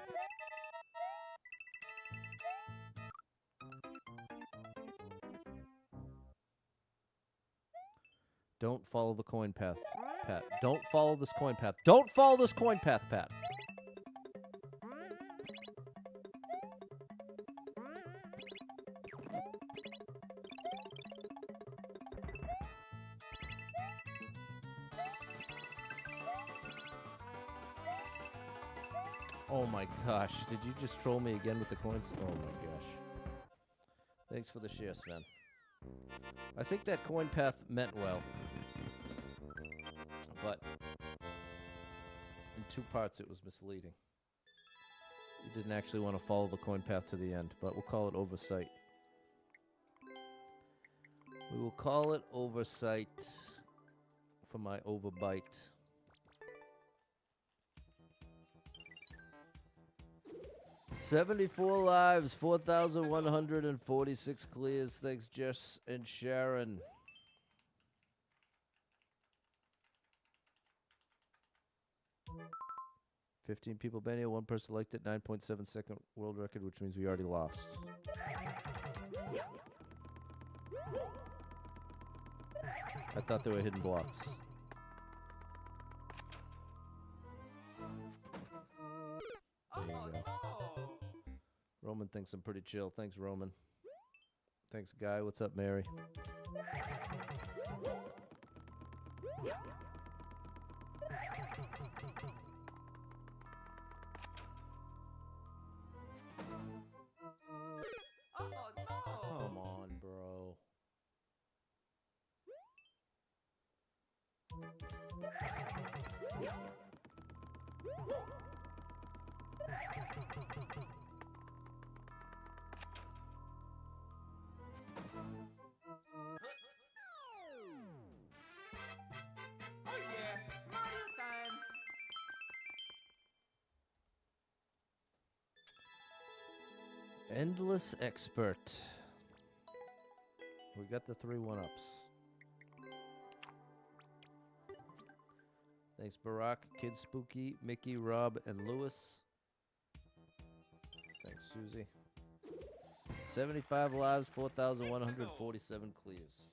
Speaker 1: Don't follow the coin path, Pat. Don't follow this coin path. Don't follow this coin path, Pat. Oh my gosh, did you just troll me again with the coins? Oh my gosh. Thanks for the share, Sven. I think that coin path meant well. But in 2 parts it was misleading. You didn't actually want to follow the coin path to the end, but we'll call it oversight. We will call it oversight for my overbite. $74 lives, 4,146 clears. Thanks, Jess and Sharon. $15 people been here, 1 person liked it, 9.7 second world record, which means we already lost. I thought there were hidden blocks. There you go. Roman thinks I'm pretty chill. Thanks, Roman. Thanks, Guy. What's up, Mary? Come on, bro.
Speaker 2: Oh yeah, Mario time.
Speaker 1: Endless expert. We got the 3 1-ups. Thanks, Barack, Kid Spooky, Mickey, Rob, and Lewis. Thanks, Susie. 75 lives, 4,147 clears.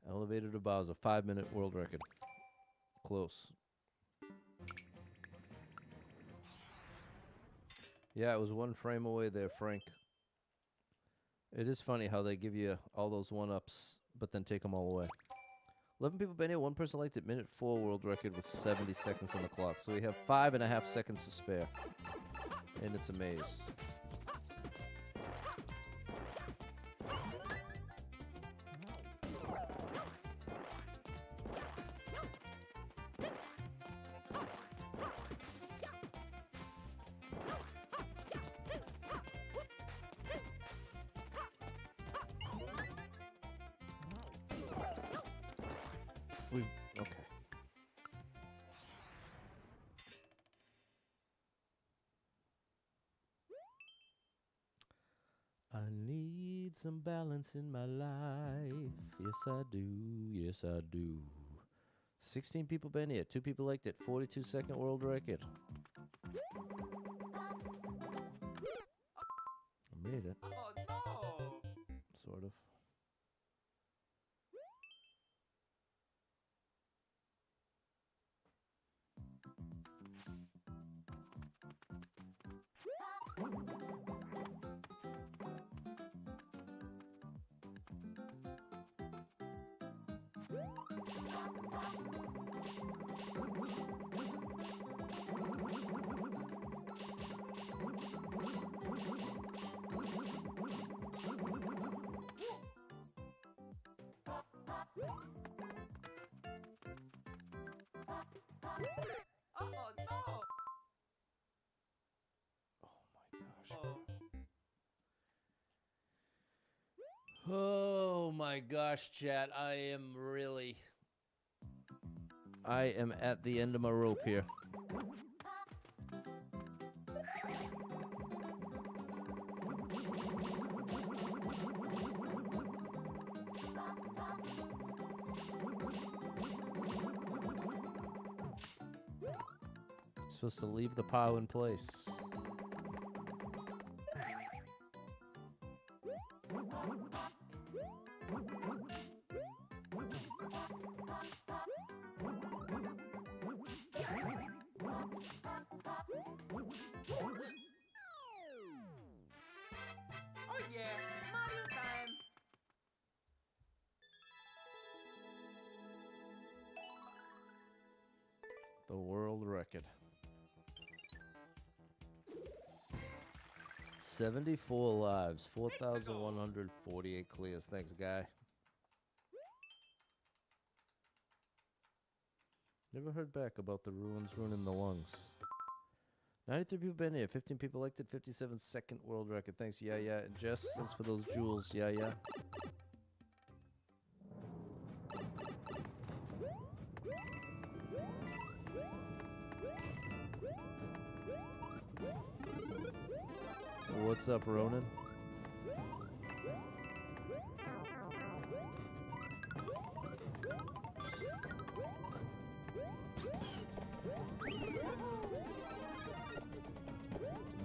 Speaker 1: Elevator to Bowser, 5-minute world record. Close. Yeah, it was 1 frame away there, Frank. It is funny how they give you all those 1-ups, but then take them all away. 11 people been here, 1 person liked it, minute 4 world record with 70 seconds on the clock. So we have 5.5 seconds to spare. And it's a maze. Okay. I need some balance in my life. Yes, I do. Yes, I do. 16 people been here. 2 people liked it. 42-second world record. I made it.
Speaker 2: Oh no!
Speaker 1: Sort of.
Speaker 2: Oh no!
Speaker 1: Oh my gosh, chat. I am at the end of my rope here. Supposed to leave the POW in place.
Speaker 2: Oh yeah, Mario time.
Speaker 1: The world record. 74 lives, 4,148 clears. Thanks, guy. Never heard back about the ruins ruining the lungs. 93 people been here, 15 people elected, 57 second world record. Thanks, yeah. And Jess, thanks for those jewels, yeah. What's up, Ronan?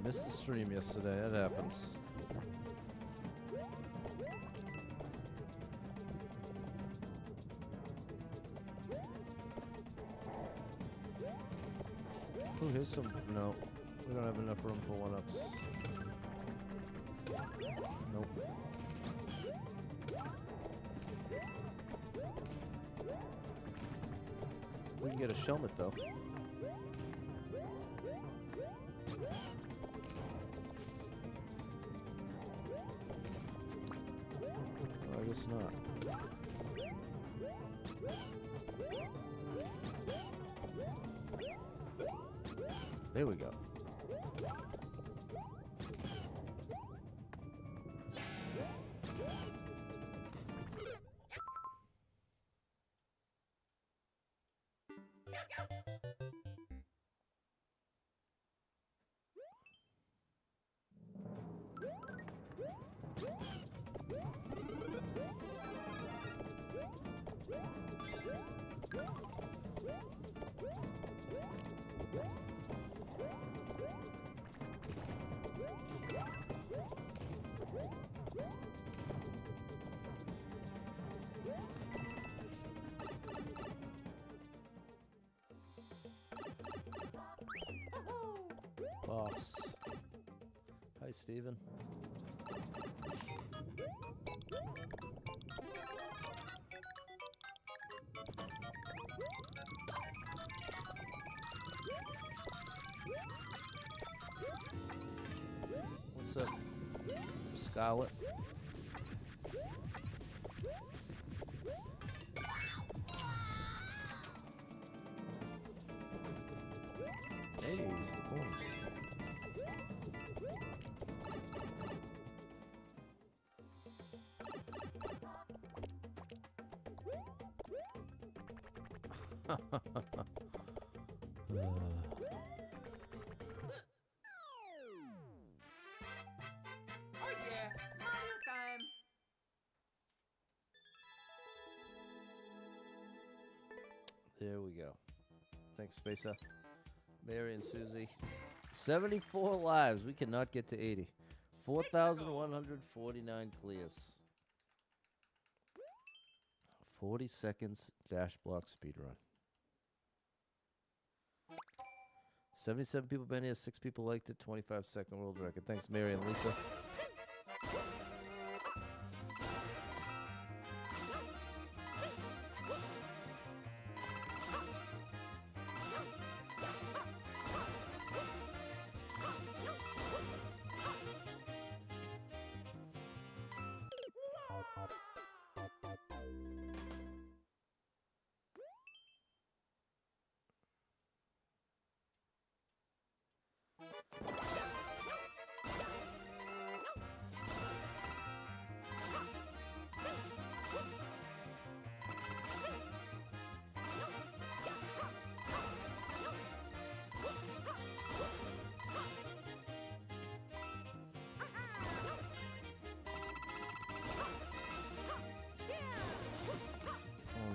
Speaker 1: Missed the stream yesterday, that happens. Oh, here's some. No, we don't have enough room for one-ups. Nope. We can get a Shelmet though. I guess not. There we go. Boss. Hi, Steven. What's up, Scarlet? Hey, some points.
Speaker 2: Oh yeah, Mario time.
Speaker 1: There we go. Thanks, Spacer. Mary and Susie. 74 lives. We cannot get to 80. 4,149 clears. 40 seconds dash block speed run. 77 people been here, 6 people liked it, 25 second world record. Thanks, Mary and Lisa.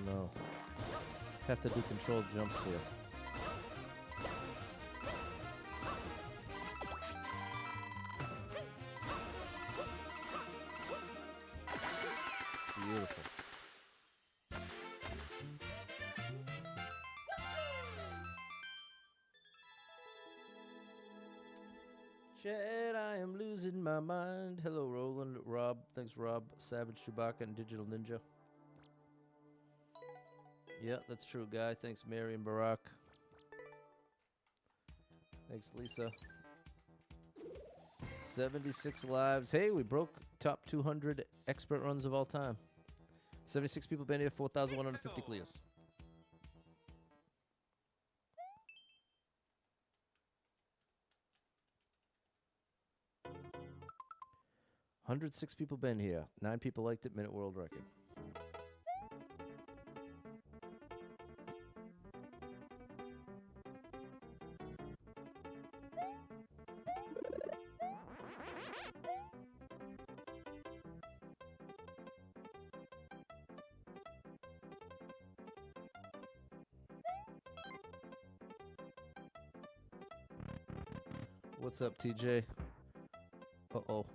Speaker 1: No. Have to do controlled jumps here. Shed, I am losing my mind. Hello, Roland, Rob. Thanks, Rob. Savage, Chewbacca, and Digital Ninja. Yeah, that's true, Guy. Thanks, Mary and Barack. Thanks, Lisa. 76 lives. Hey, we broke top 200 expert runs of all time. 76 people been here, 4,150 clears. $106 people been here. 9 people liked it. Minute world record. What's up, TJ? Uh-oh.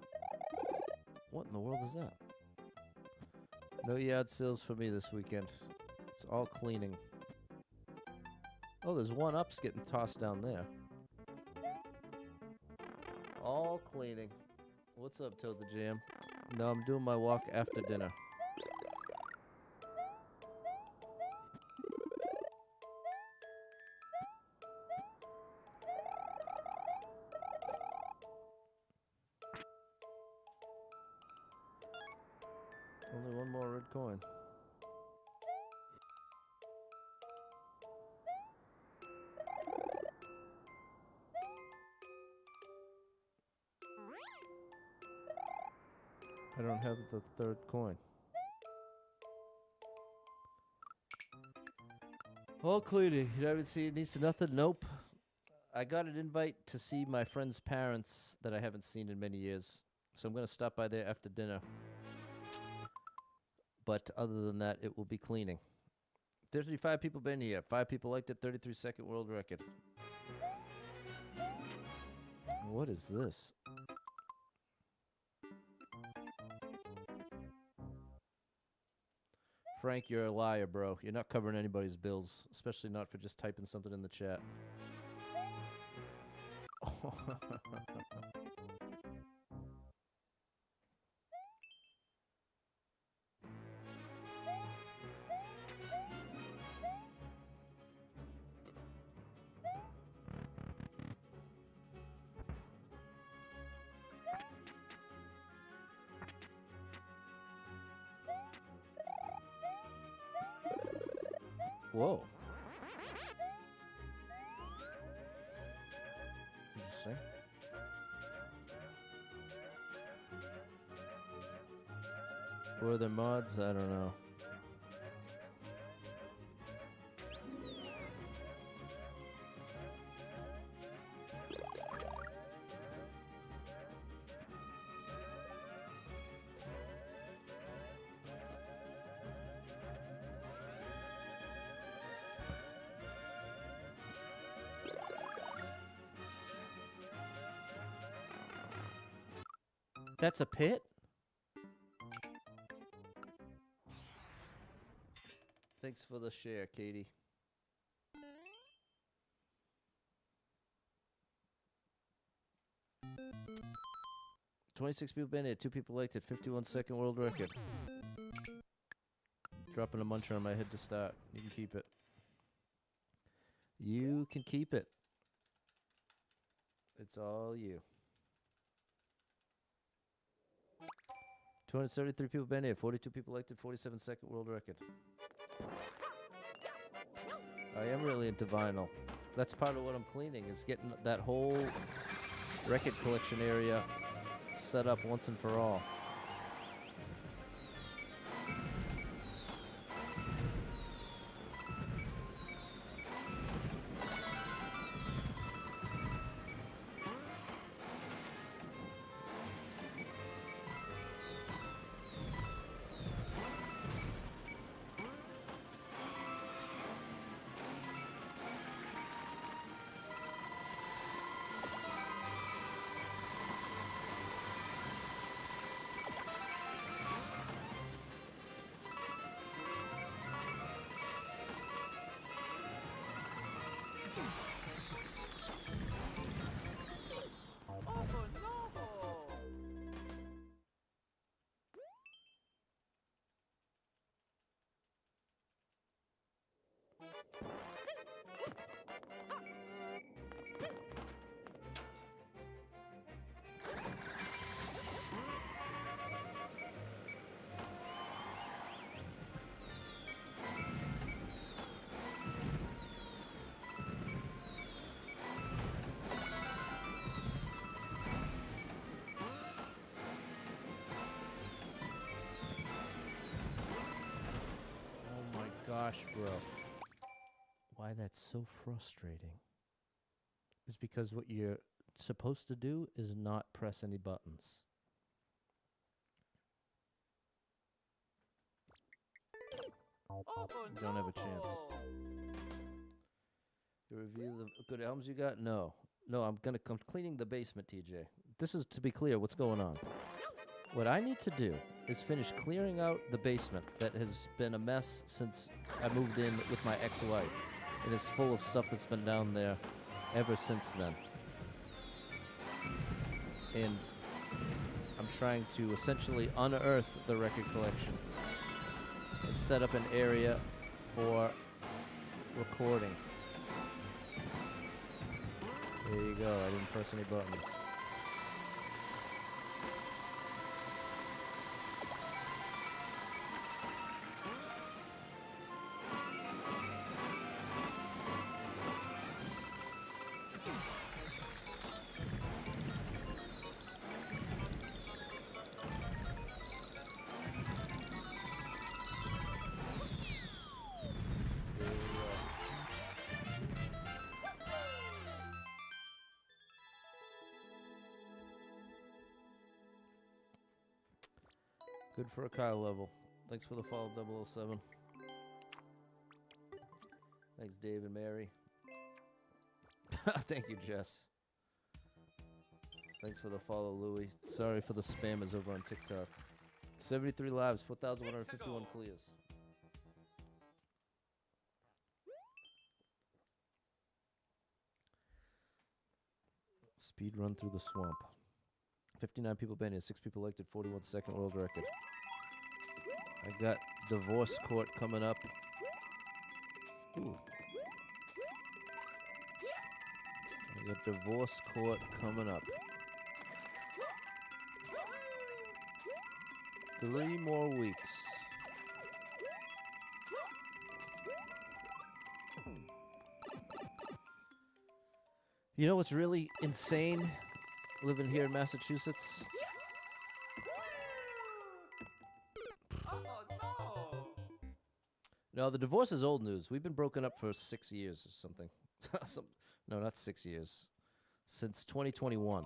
Speaker 1: What in the world is that? No yard sales for me this weekend. It's all cleaning. Oh, there's one ups getting tossed down there. All cleaning. What's up, Toad the Jam? No, I'm doing my walk after dinner. Only one more red coin. I don't have the third coin. All cleaning. You haven't seen needs to nothing? Nope. I got an invite to see my friend's parents that I haven't seen in many years. So I'm going to stop by there after dinner. But other than that, it will be cleaning. 35 people been here. 5 people liked it. 33-second world record. What is this? Frank, you're a liar, bro. You're not covering anybody's bills, especially not for just typing something in the chat. Whoa. Interesting. Were there mods? I don't know. That's a pit? Thanks for the share, Katie. $26 people been here. 2 people liked it. 51-second world record. Dropping a muncher on my head to start. You can keep it. You can keep it. It's all you. 273 people been here. 42 people liked it. 47-second world record. I am really into vinyl. That's part of what I'm cleaning, is getting that whole record collection area set up once and for all. Gosh, bro. Why that's so frustrating is because what you're supposed to do is not press any buttons.
Speaker 2: Oh,
Speaker 1: You don't have a chance. You review the good albums you got? No. No, I'm cleaning the basement, TJ. This is to be clear what's going on. What I need to do is finish clearing out the basement that has been a mess since I moved in with my ex-wife. It is full of stuff that's been down there ever since then. And I'm trying to essentially unearth the record collection and set up an area for recording. There you go. I didn't press any buttons. Good for a Kyle level. Thanks for the follow, 007. Thanks, Dave and Mary. Thank you, Jess. Thanks for the follow, Louie. Sorry for the spammers over on TikTok. 73 lives, 4,151 clears. Speed run through the swamp. 59 people banned, 6 people elected, 41 second world record. I got divorce court coming up. Ooh. I got divorce court coming up. 3 more weeks. You know what's really insane living here in Massachusetts? No, the divorce is old news. We've been broken up for 6 years or something. No, not 6 years. Since 2021.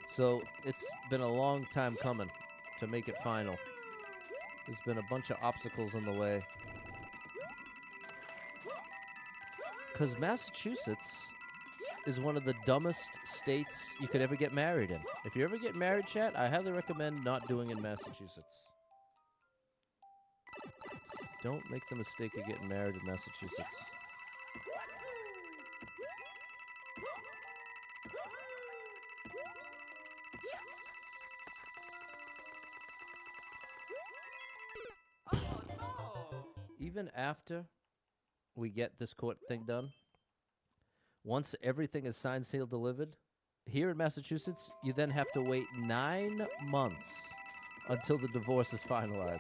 Speaker 1: So it's been a long time coming to make it final. There's been a bunch of obstacles in the way. Because Massachusetts is one of the dumbest states you could ever get married in. If you ever get married, chat, I highly recommend not doing it in Massachusetts. Don't make the mistake of getting married in Massachusetts. Even after we get this court thing done, once everything is signed, sealed, delivered, here in Massachusetts, you then have to wait 9 months until the divorce is finalized.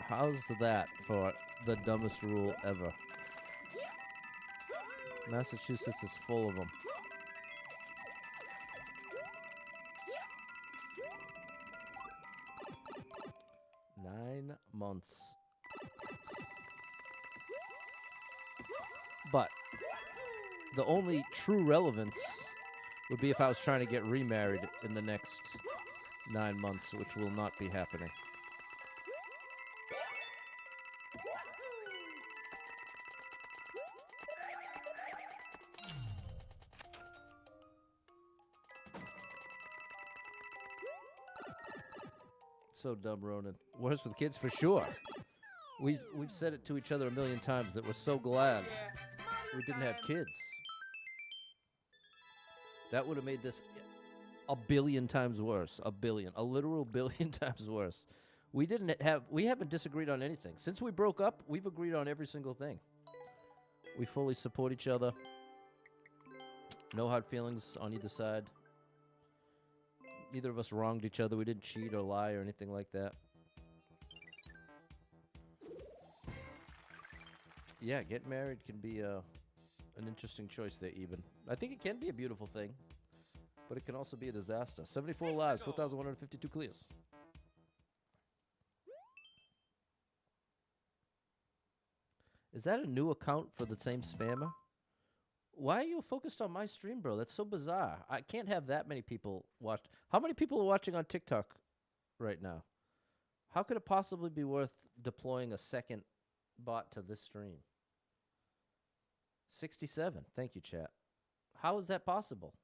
Speaker 1: How's that for the dumbest rule ever? Massachusetts is full of them. Nine months. But the only true relevance would be if I was trying to get remarried in the next 9 months, which will not be happening. So dumb, Ronan. Worse with kids for sure. We've said it to each other a million times that we're so glad we didn't have kids. That would have made this a billion times worse. A literal billion times worse. We haven't disagreed on anything. Since we broke up, we've agreed on every single thing. We fully support each other. No hard feelings on either side. Neither of us wronged each other. We didn't cheat or lie or anything like that. Yeah, getting married can be an interesting choice there, even. I think it can be a beautiful thing, but it can also be a disaster. 74 lives, 4,152 clears. Is that a new account for the same spammer? Why are you focused on my stream, bro? That's so bizarre. I can't have that many people watch. How many people are watching on TikTok right now? How could it possibly be worth deploying a second bot to this stream? 67. Thank you, chat. How is that possible?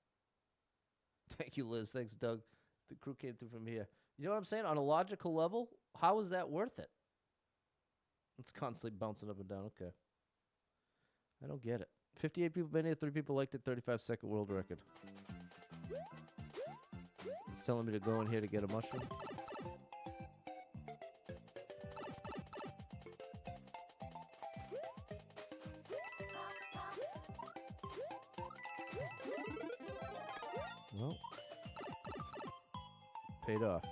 Speaker 1: Thank you, Liz. Thanks, Doug. The crew came through from here. You know what I'm saying? On a logical level, how is that worth it? It's constantly bouncing up and down. Okay. I don't get it. 58 people been here, 3 people liked it, 35-second world record. It's telling me to go in here to get a mushroom. Well, paid off.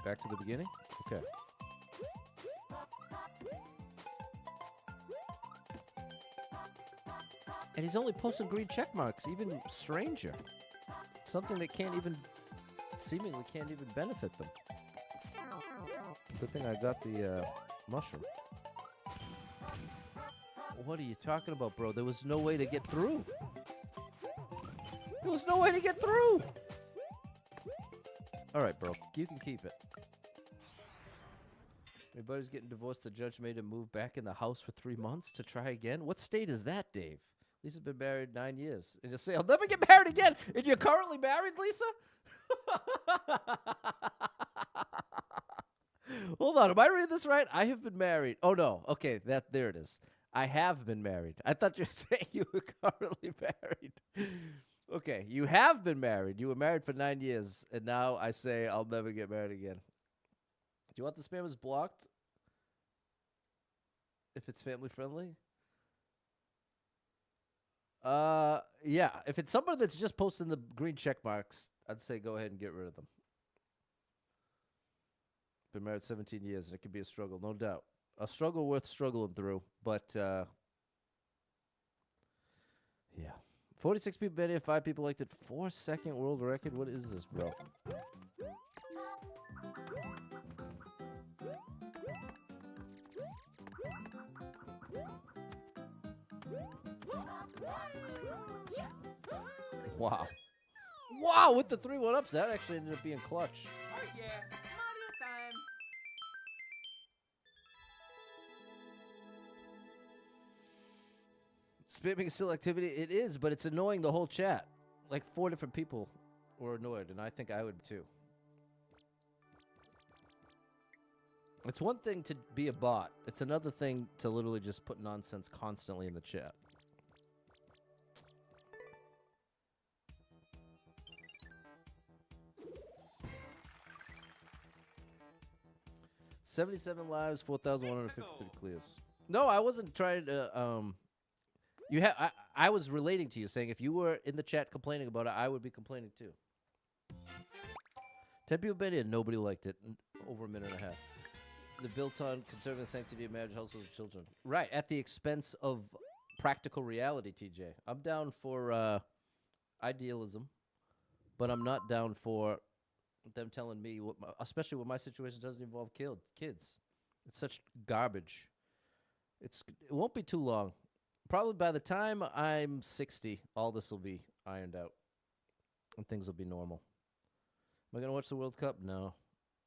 Speaker 1: Back to the beginning? Okay. And he's only posting green check marks, even stranger. Something that seemingly can't even benefit them. Good thing I got the mushroom. What are you talking about, bro? There was no way to get through. There was no way to get through. All right, bro. You can keep it. My buddy's getting divorced. The judge made him move back in the house for 3 months to try again. What state is that, Dave? Lisa's been married 9 years. And you'll say, I'll never get married again. And you're currently married, Lisa? Hold on. Am I reading this right? I have been married. Oh, no. Okay. There it is. I have been married. I thought you were saying you were currently married. Okay. You have been married. You were married for 9 years. And now I say I'll never get married again. Do you want the spammers blocked? If it's family friendly? Yeah. If it's somebody that's just posting the green check marks, I'd say go ahead and get rid of them. Been married 17 years, and it can be a struggle, no doubt. A struggle worth struggling through, but yeah. 46 people been here, 5 people liked it. 4-second world record. What is this, bro? Wow. Wow, with the 3 1-ups, that actually ended up being clutch.
Speaker 2: Oh yeah, Mario time.
Speaker 1: Spamming still activity, it is, but it's annoying the whole chat. Like 4 different people were annoyed, and I think I would too. It's one thing to be a bot. It's another thing to literally just put nonsense constantly in the chat. $77 lives, 4,150 clears. No, I wasn't trying to. I was relating to you, saying if you were in the chat complaining about it, I would be complaining too. 10 people been in, nobody liked it. Over a minute and a half. They're built on conserving the sanctity of marriage, households, and children. Right, at the expense of practical reality, TJ. I'm down for idealism, but I'm not down for them telling me, especially when my situation doesn't involve kids. It's such garbage. It won't be too long. Probably by the time I'm 60, all this will be ironed out, and things will be normal. Am I going to watch the World Cup? No.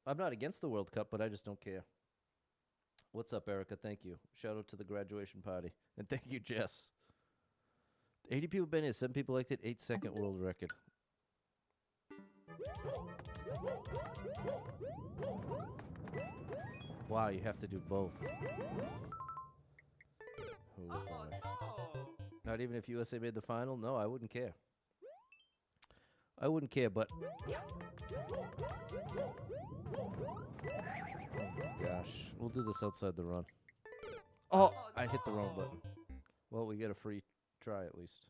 Speaker 1: I'm not against the World Cup, but I just don't care. What's up, Erica? Thank you. Shout out to the graduation party. And thank you, Jess. 80 people been here. 7 people liked it. 8-second world record. Wow, you have to do both. Oh, boy. Not even if USA made the final? No, I wouldn't care. I wouldn't care, but gosh, we'll do this outside the run. Oh, I hit the wrong button. Well, we get a free try at least.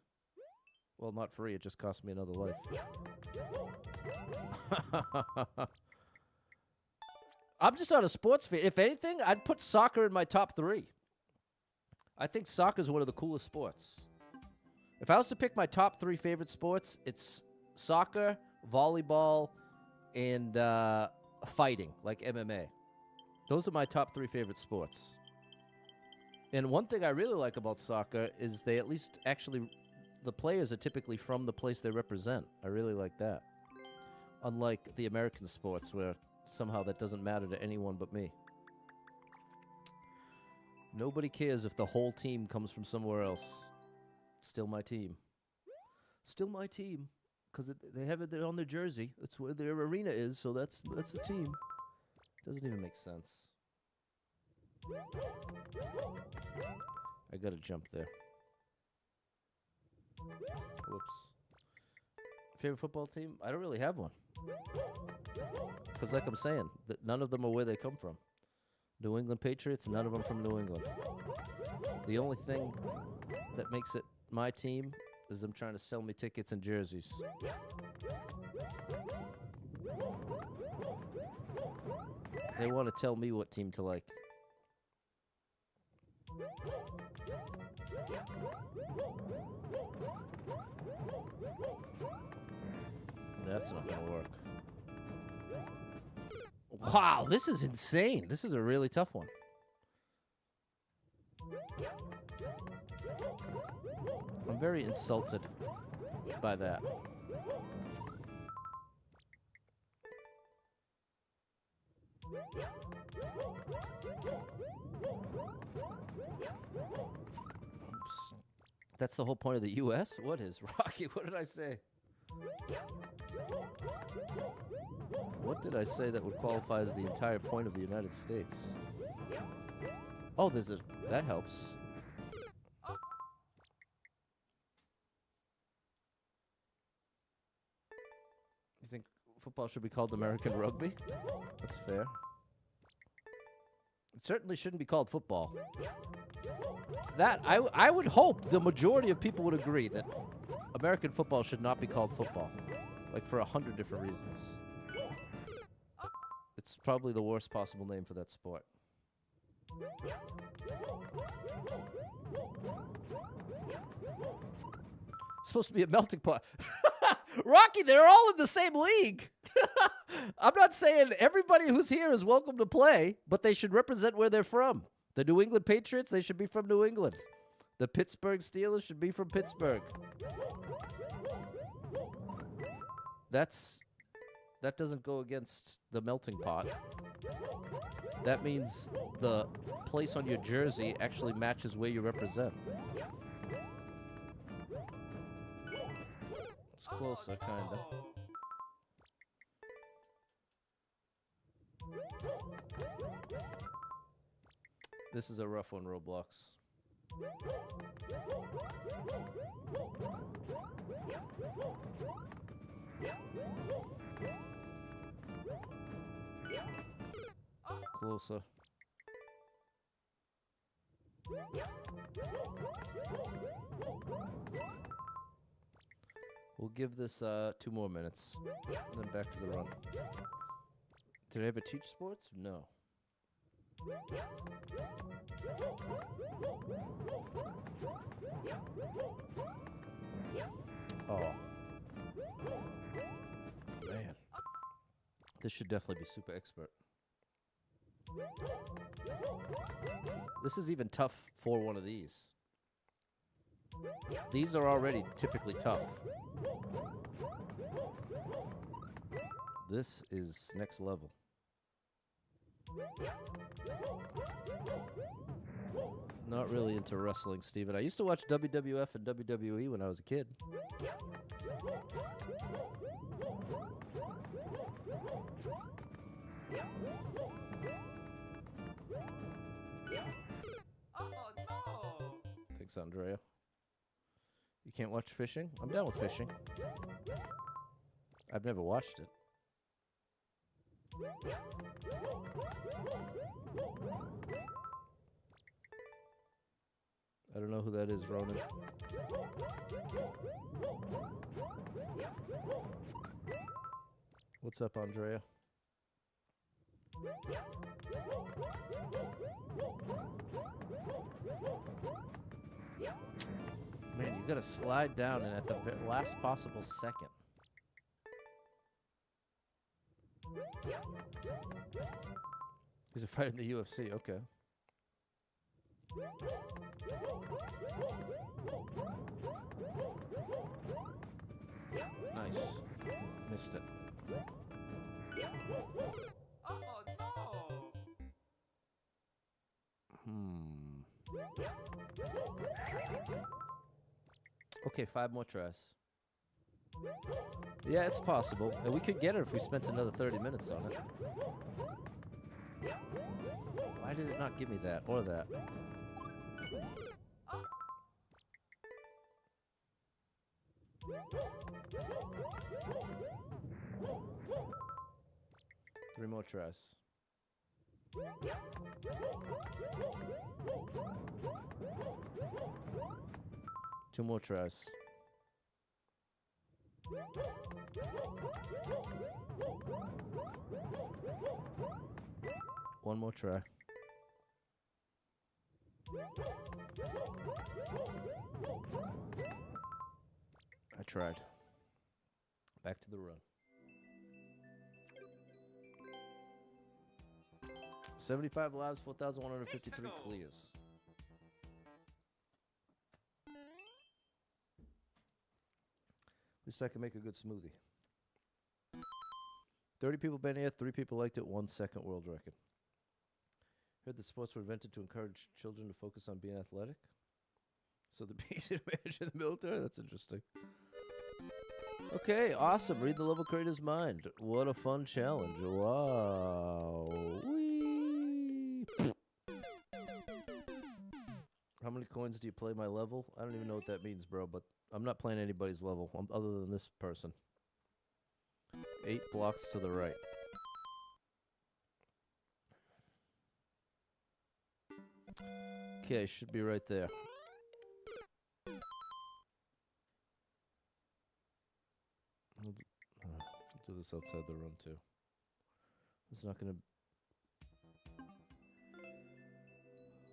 Speaker 1: Well, not free. It just cost me another life. I'm just not a sports fan. If anything, I'd put soccer in my top 3. I think soccer is one of the coolest sports. If I was to pick my top 3 favorite sports, it's soccer, volleyball, and fighting, like MMA. Those are my top 3 favorite sports. And one thing I really like about soccer is they at least actually, the players are typically from the place they represent. I really like that. Unlike the American sports where somehow that doesn't matter to anyone but me. Nobody cares if the whole team comes from somewhere else. Still my team. Still my team. Because they have it on their jersey. That's where their arena is, so that's the team. Doesn't even make sense. I gotta jump there. Whoops. Favorite football team? I don't really have one. Because like I'm saying, none of them are where they come from. New England Patriots, none of them from New England. The only thing that makes it my team is them trying to sell me tickets and jerseys. They want to tell me what team to like. That's not gonna work. Wow, this is insane. This is a really tough one. I'm very insulted by that. Oops. That's the whole point of the U.S.? What is, Rocky? What did I say? What did I say that would qualify as the entire point of the United States? Oh, that helps. You think football should be called American rugby? That's fair. It certainly shouldn't be called football. That, I would hope the majority of people would agree that American football should not be called football. Like for 100 different reasons. It's probably the worst possible name for that sport. It's supposed to be a melting pot. Rocky, they're all in the same league. I'm not saying everybody who's here is welcome to play, but they should represent where they're from. The New England Patriots, they should be from New England. The Pittsburgh Steelers should be from Pittsburgh. That doesn't go against the melting pot. That means the place on your jersey actually matches where you represent. It's closer, kinda. This is a rough one, Roblox. Closer. We'll give this 2 more minutes, and then back to the run. Did I ever teach sports? No. Oh. Man. This should definitely be super expert. This is even tough for one of these. These are already typically tough. This is next level. Not really into wrestling, Steven. I used to watch WWF and WWE when I was a kid.
Speaker 2: Oh no!
Speaker 1: Thanks, Andrea. You can't watch fishing? I'm down with fishing. I've never watched it. I don't know who that is, Ronan. What's up, Andrea? Man, you gotta slide down and at the last possible second. He's a fighter in the UFC, okay. Nice. Missed it.
Speaker 2: Oh no!
Speaker 1: Okay, 5 more tries. Yeah, it's possible. And we could get it if we spent another 30 minutes on it. Why did it not give me that or that? Three more tries. Two more tries. One more try. I tried. Back to the run. 75 lives, 4,153 clears. At least I can make a good smoothie. 30 people been here, 3 people liked it, 1 second world record. Heard that sports were invented to encourage children to focus on being athletic. So the basic advantage of the military? That's interesting. Okay, awesome. Read the level creator's mind. What a fun challenge. Wow. Whee. How many coins do you play my level? I don't even know what that means, bro, but I'm not playing anybody's level other than this person. 8 blocks to the right. Okay, should be right there. We'll do this outside the run, too. It's not going to...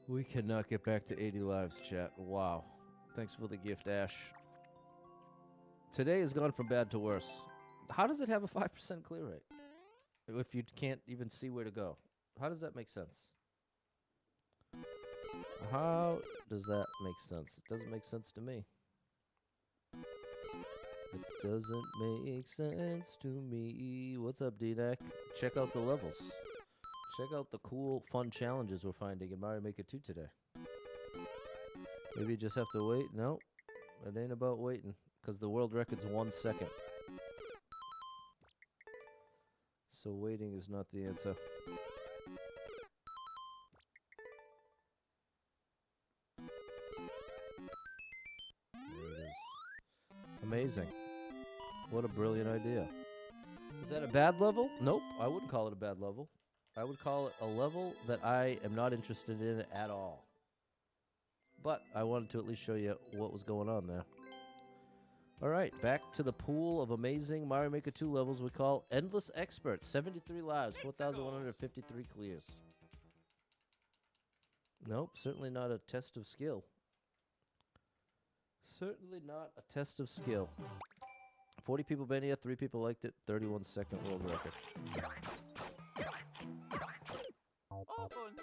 Speaker 1: We cannot get back to 80 lives, chat. Wow. Thanks for the gift, Ash. Today has gone from bad to worse. How does it have a 5% clear rate? If you can't even see where to go. How does that make sense? How does that make sense? It doesn't make sense to me. It doesn't make sense to me. What's up, D-Neck? Check out the levels. Check out the cool, fun challenges we're finding in Mario Maker 2 today. Maybe you just have to wait. No, it ain't about waiting, because the world record's 1 second. So waiting is not the answer. There it is. Amazing. What a brilliant idea. Is that a bad level? Nope, I wouldn't call it a bad level. I would call it a level that I am not interested in at all. But I wanted to at least show you what was going on there. All right, back to the pool of amazing Mario Maker 2 levels we call Endless Expert. 73 lives, 4,153 clears. Nope, certainly not a test of skill. Certainly not a test of skill. 40 people been here, 3 people liked it, 31 second world record.
Speaker 2: Oh no!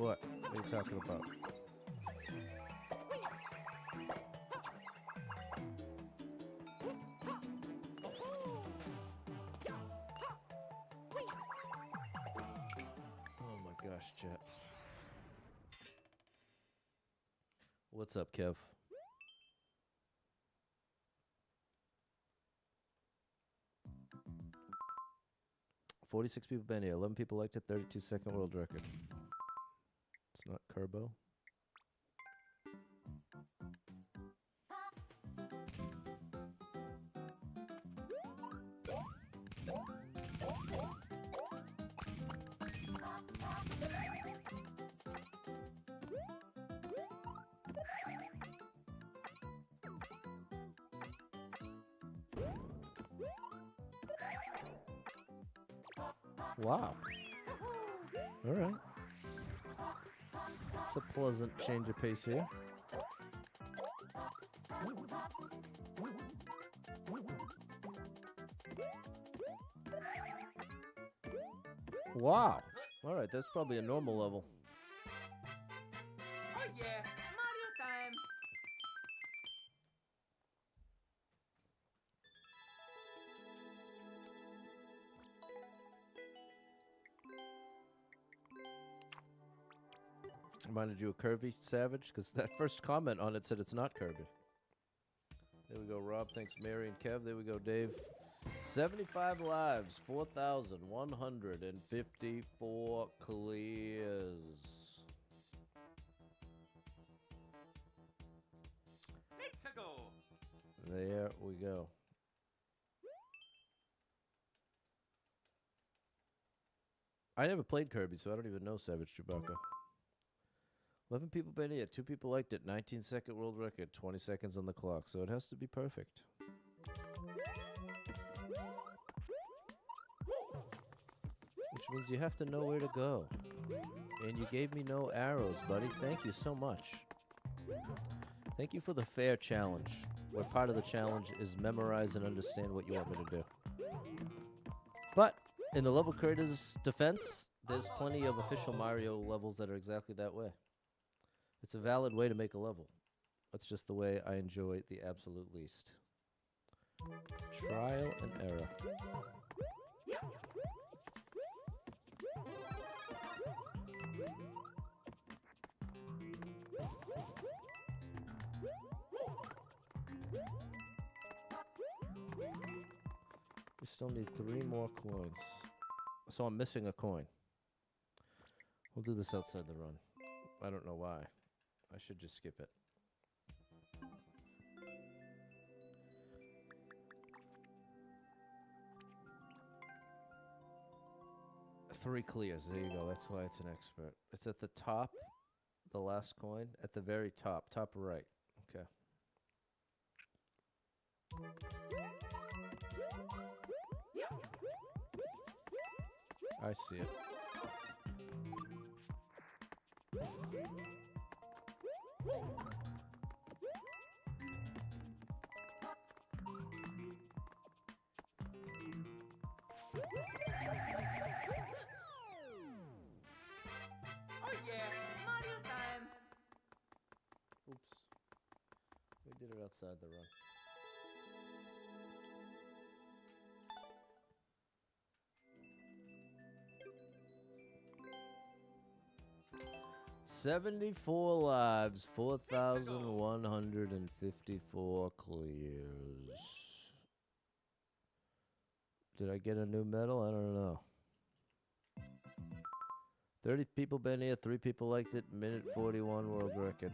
Speaker 1: What? What are you talking about? Oh my gosh, chat. What's up, Kev? $46 people been here. 11 people liked it. 32-second world record. It's not Kerbo. Wow. All right. It's a pleasant change of pace here. Wow. All right, that's probably a normal level.
Speaker 2: Oh yeah, Mario time.
Speaker 1: Reminded you of Kirby Savage? Because that first comment on it said it's not Kirby. There we go, Rob. Thanks, Mary and Kev. There we go, Dave. 75 lives, 4,154 clears.
Speaker 2: Let's go.
Speaker 1: There we go. I never played Kirby, so I don't even know Savage Chewbacca. 11 people been here. 2 people liked it. 19-second world record. 20 seconds on the clock. So it has to be perfect. Which means you have to know where to go. And you gave me no arrows, buddy. Thank you so much. Thank you for the fair challenge, where part of the challenge is memorize and understand what you want me to do. But in the level creator's defense, there's plenty of official Mario levels that are exactly that way. It's a valid way to make a level. That's just the way I enjoy the absolute least. Trial and error. We still need 3 more coins. So I'm missing a coin. We'll do this outside the run. I don't know why. I should just skip it. Three clears. There you go. That's why it's an expert. It's at the top, the last coin, at the very top, top right. Okay. I see it.
Speaker 2: Oh yeah, Mario time.
Speaker 1: Oops. We did it outside the run. $74 lives, 4,154 clears. Did I get a new medal? I don't know. 30 people been here, 3 people liked it, minute 41 world record.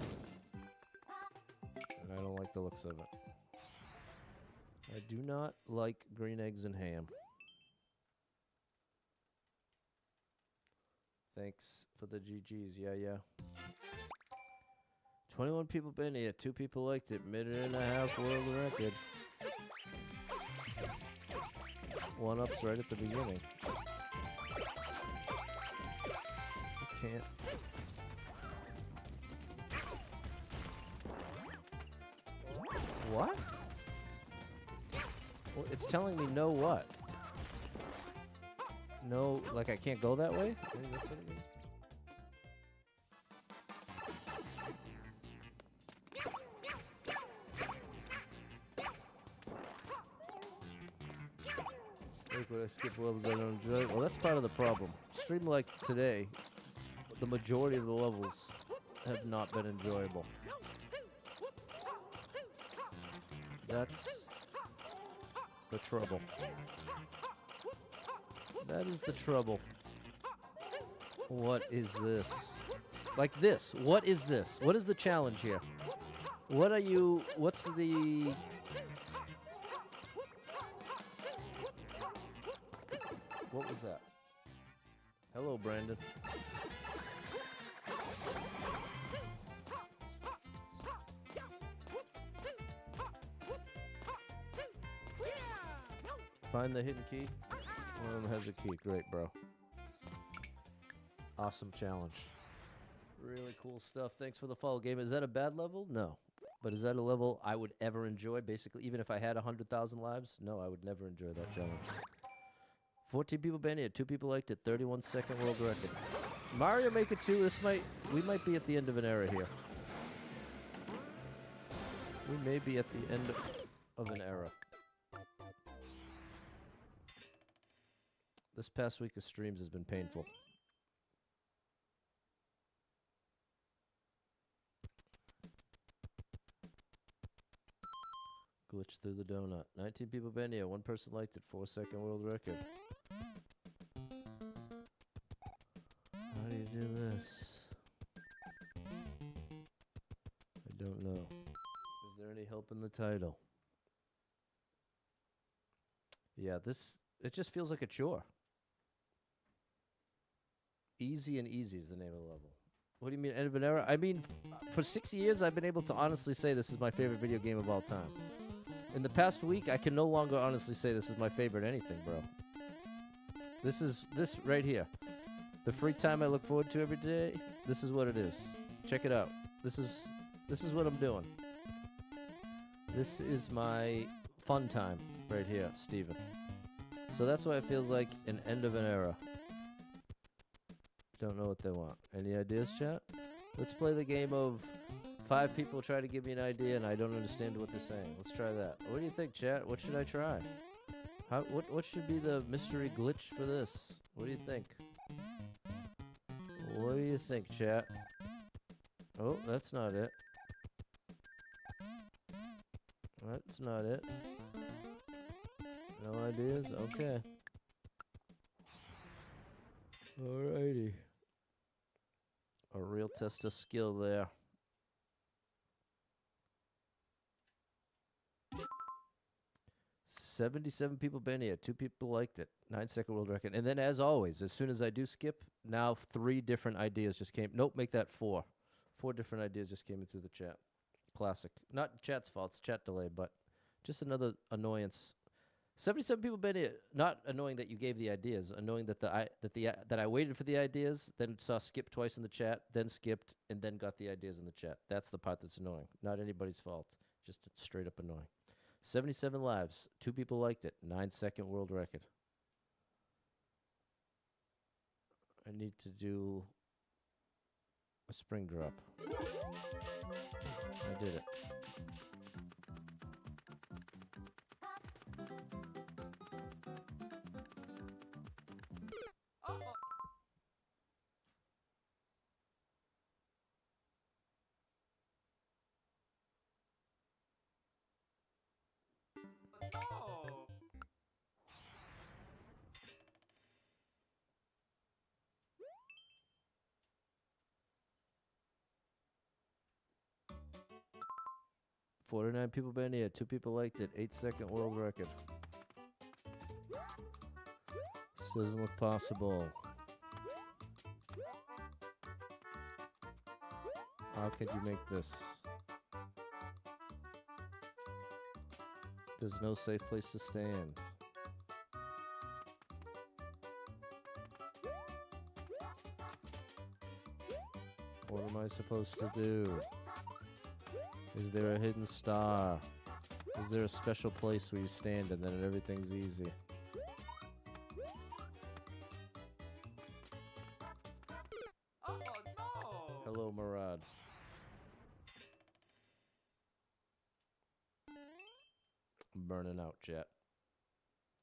Speaker 1: And I don't like the looks of it. I do not like green eggs and ham. Thanks for the GGs, yeah. 21 people been here, 2 people liked it, minute and a half world record. 1 ups right at the beginning. Can't. What? Well, it's telling me no what? No, like I can't go that way? Maybe that's what it means. Like when I skip levels I don't enjoy. Well, that's part of the problem. Stream like today, the majority of the levels have not been enjoyable. That's the trouble. That is the trouble. What is this? Like this. What is this? What is the challenge here? What are you... What's the... What was that? Hello, Brandon. Find the hidden key. One of them has a key. Great, bro. Awesome challenge. Really cool stuff. Thanks for the follow, game. Is that a bad level? No. But is that a level I would ever enjoy? Basically, even if I had 100,000 lives? No, I would never enjoy that challenge. 14 people banned it. 2 people liked it. 31-second world record. Mario Maker 2. We might be at the end of an era here. We may be at the end of an era. This past week of streams has been painful. Glitch through the donut. 19 people banned it. 1 person liked it. 4-second world record. How do you do this? I don't know. Is there any help in the title? Yeah, it just feels like a chore. Easy and Easy is the name of the level. What do you mean, end of an era? I mean, for 6 years, I've been able to honestly say this is my favorite video game of all time. In the past week, I can no longer honestly say this is my favorite anything, bro. This right here. The free time I look forward to every day, this is what it is. Check it out. This is what I'm doing. This is my fun time right here, Steven. So that's why it feels like an end of an era. Don't know what they want. Any ideas, chat? Let's play the game of 5 people try to give me an idea and I don't understand what they're saying. Let's try that. What do you think, chat? What should I try? What should be the mystery glitch for this? What do you think? What do you think, chat? Oh, that's not it. That's not it. No ideas? Okay. Alrighty. A real test of skill there. $77 people banned it. 2 people liked it. 9-second world record. And then, as always, as soon as I do skip, now 3 different ideas just came. Nope, make that 4. 4 different ideas just came in through the chat. Classic. Not chat's fault. It's chat delay, but just another annoyance. 77 people banned it. Not annoying that you gave the ideas. Annoying that that I waited for the ideas, then saw skip twice in the chat, then skipped, and then got the ideas in the chat. That's the part that's annoying. Not anybody's fault. Just straight up annoying. 77 lives. 2 people liked it. 9-second world record. I need to do a spring drop. I did it.
Speaker 2: Oh.
Speaker 1: 49 people banned it. 2 people liked it. 8-second world record. This doesn't look possible. How could you make this? There's no safe place to stand. What am I supposed to do? Is there a hidden star? Is there a special place where you stand and then everything's easy?
Speaker 2: Oh no!
Speaker 1: Hello, Murad. I'm burning out, chat.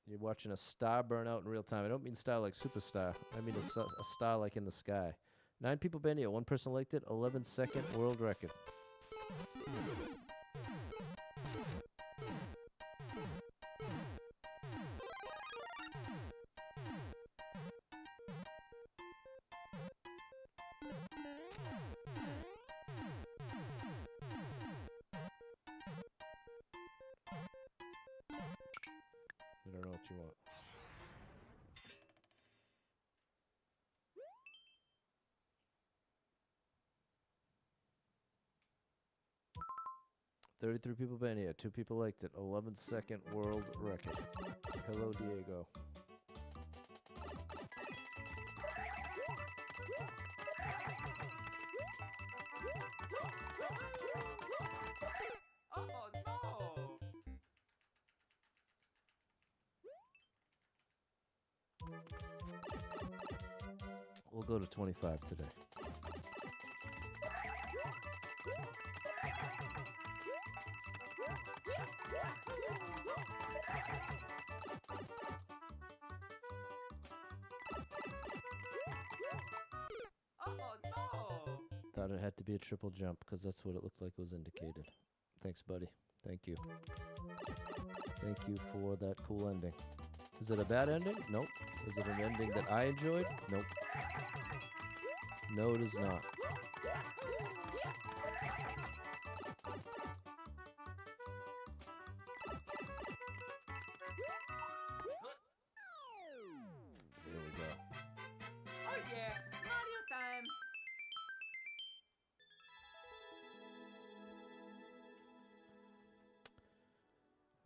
Speaker 1: You're watching a star burn out in real time. I don't mean star like superstar. I mean a star like in the sky. 9 people banned it. 1 person liked it. 11-second world record. I don't know what you want. $33 people been here. 2 people liked it. 11-second world record. Hello, Diego.
Speaker 2: Oh no!
Speaker 1: We'll go to 25 today.
Speaker 2: Oh no!
Speaker 1: Thought it had to be a triple jump because that's what it looked like was indicated. Thanks, buddy. Thank you. Thank you for that cool ending. Is it a bad ending? Nope. Is it an ending that I enjoyed? Nope. No, it is not. There we go.
Speaker 2: Oh yeah! Mario time!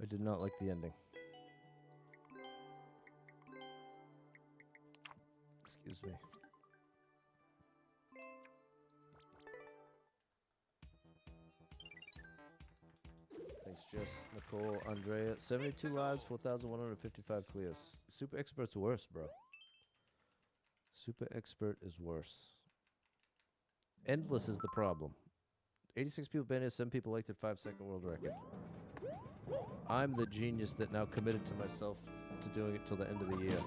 Speaker 1: I did not like the ending. Excuse me. Thanks, Jess, Nicole, Andrea. 72 lives, 4,155 clears. Super Expert's worse, bro. Super Expert is worse. Endless is the problem. 86 people banned it, 7 people liked it, 5-second world record. I'm the genius that now committed to myself to doing it till the end of the year.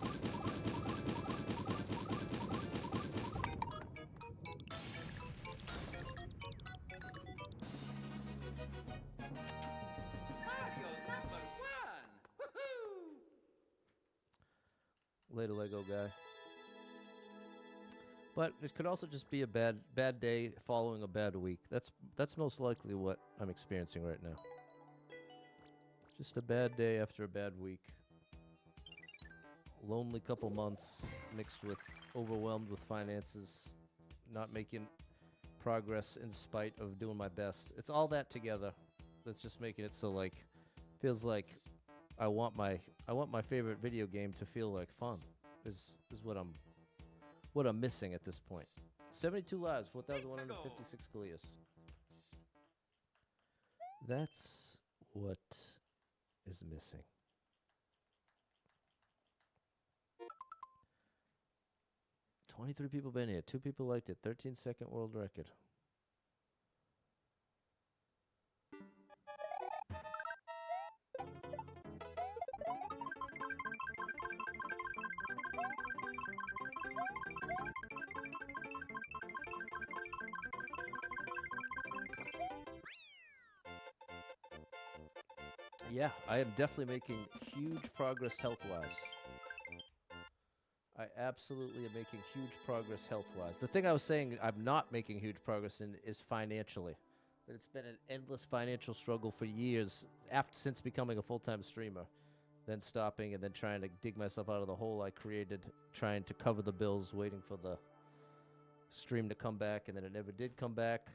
Speaker 2: Mario #1! Woohoo!
Speaker 1: Later, Lego guy. But it could also just be a bad day following a bad week. That's most likely what I'm experiencing right now. Just a bad day after a bad week. Lonely couple months mixed with overwhelmed with finances, not making progress in spite of doing my best. It's all that together that's just making it so like feels like I want my favorite video game to feel like fun. Is what I'm missing at this point. 72 lives, 4,156 clears. That's what is missing. $23 people been here. 2 people liked it. 13-second world record. Yeah, I am definitely making huge progress health-wise. I absolutely am making huge progress health-wise. The thing I was saying I'm not making huge progress in is financially. That it's been an endless financial struggle for years since becoming a full-time streamer. Then stopping and then trying to dig myself out of the hole I created, trying to cover the bills, waiting for the stream to come back, and then it never did come back.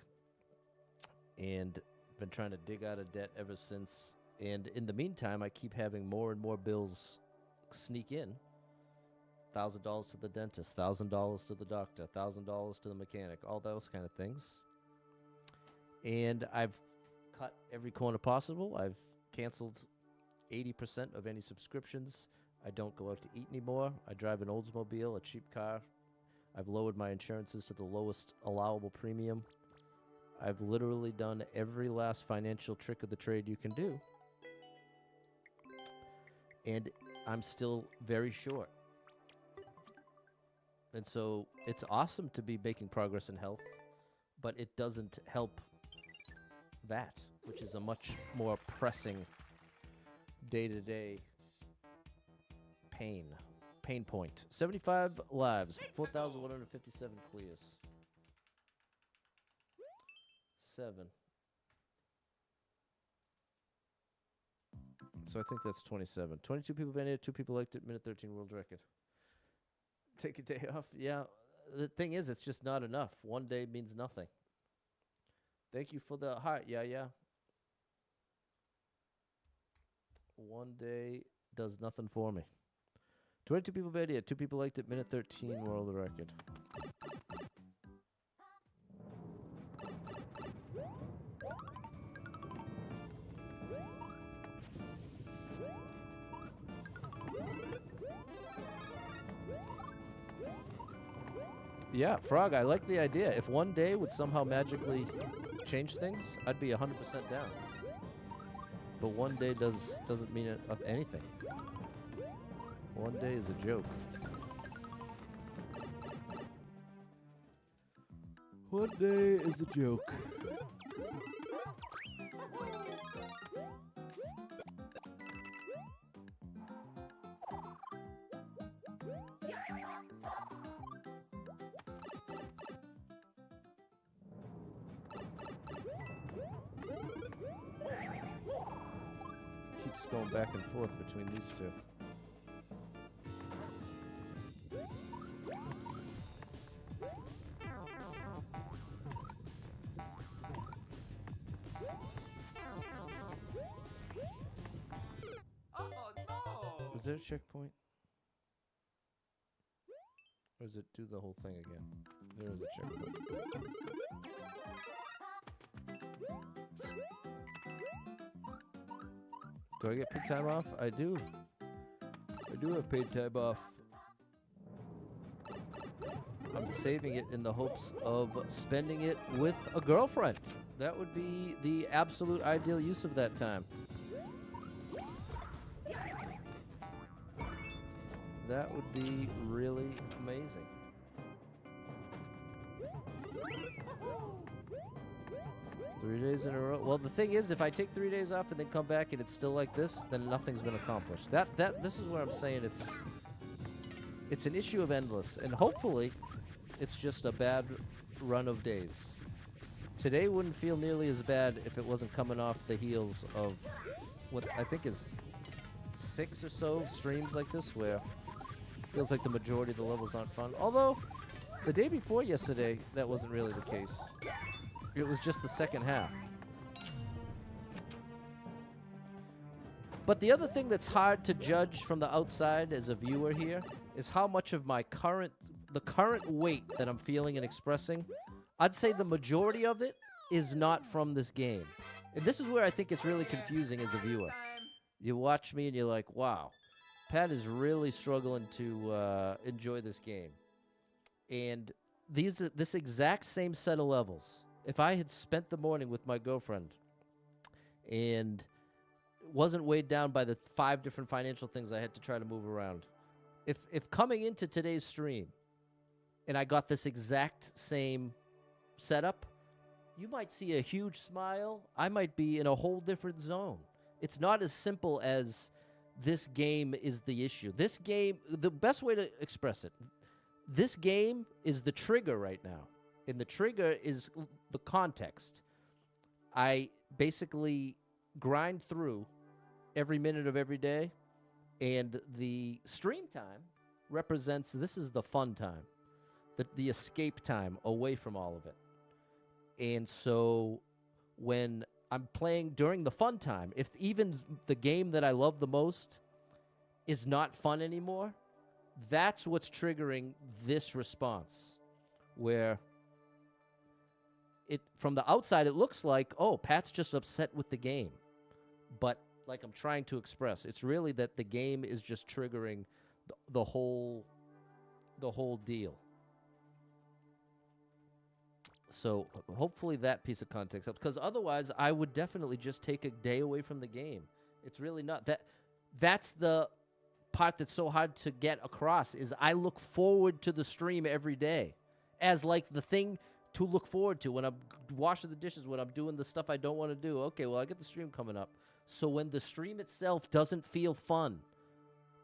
Speaker 1: And been trying to dig out of debt ever since. And in the meantime, I keep having more and more bills sneak in. $1,000 to the dentist, $1,000 to the doctor, $1,000 to the mechanic, all those kind of things. And I've cut every corner possible. I've canceled 80% of any subscriptions. I don't go out to eat anymore. I drive an Oldsmobile, a cheap car. I've lowered my insurances to the lowest allowable premium. I've literally done every last financial trick of the trade you can do. and I'm still very short. And so it's awesome to be making progress in health, but it doesn't help that, which is a much more pressing day-to-day pain point. 75 lives, 4,157 clears. 7. So I think that's 27. 22 people banned it, 2 people liked it, minute 13 world record. Take a day off. Yeah, the thing is, it's just not enough. One day means nothing. Thank you for the heart. Yeah. One day does nothing for me. 22 people banned it, 2 people liked it, minute 13 world record. Yeah, Frog, I like the idea. If one day would somehow magically change things, I'd be 100% down. But one day doesn't mean anything. One day is a joke. One day is a joke. Keeps going back and forth between these two.
Speaker 2: Oh no!
Speaker 1: Is there a checkpoint? Or does it do the whole thing again? There is a checkpoint. Do I get paid time off? I do. I do have paid time off. I'm saving it in the hopes of spending it with a girlfriend. That would be the absolute ideal use of that time. That would be really amazing. Three days in a row. Well, the thing is, if I take 3 days off and then come back and it's still like this, then nothing's been accomplished. This is where I'm saying it's an issue of endless, and hopefully, it's just a bad run of days. Today wouldn't feel nearly as bad if it wasn't coming off the heels of what I think is 6 or so streams like this, where it feels like the majority of the levels aren't fun. Although, the day before yesterday, that wasn't really the case. It was just the second half. But the other thing that's hard to judge from the outside as a viewer here is how much of my current weight that I'm feeling and expressing, I'd say the majority of it is not from this game. And this is where I think it's really confusing as a viewer. You watch me and you're like, wow, Pat is really struggling to enjoy this game. And this exact same set of levels, if I had spent the morning with my girlfriend and wasn't weighed down by the 5 different financial things I had to try to move around, if coming into today's stream and I got this exact same setup, you might see a huge smile. I might be in a whole different zone. It's not as simple as this game is the issue. This game, the best way to express it, this game is the trigger right now. And the trigger is the context. I basically grind through every minute of every day, and the stream time represents, this is the fun time, the escape time away from all of it. And so when I'm playing during the fun time, if even the game that I love the most is not fun anymore, that's what's triggering this response, where from the outside, it looks like, oh, Pat's just upset with the game. But like I'm trying to express, it's really that the game is just triggering the whole deal. So hopefully that piece of context helps, because otherwise I would definitely just take a day away from the game. It's really not that. That's the part that's so hard to get across is I look forward to the stream every day as like the thing to look forward to when I'm washing the dishes, when I'm doing the stuff I don't want to do. Okay, well, I get the stream coming up. So when the stream itself doesn't feel fun,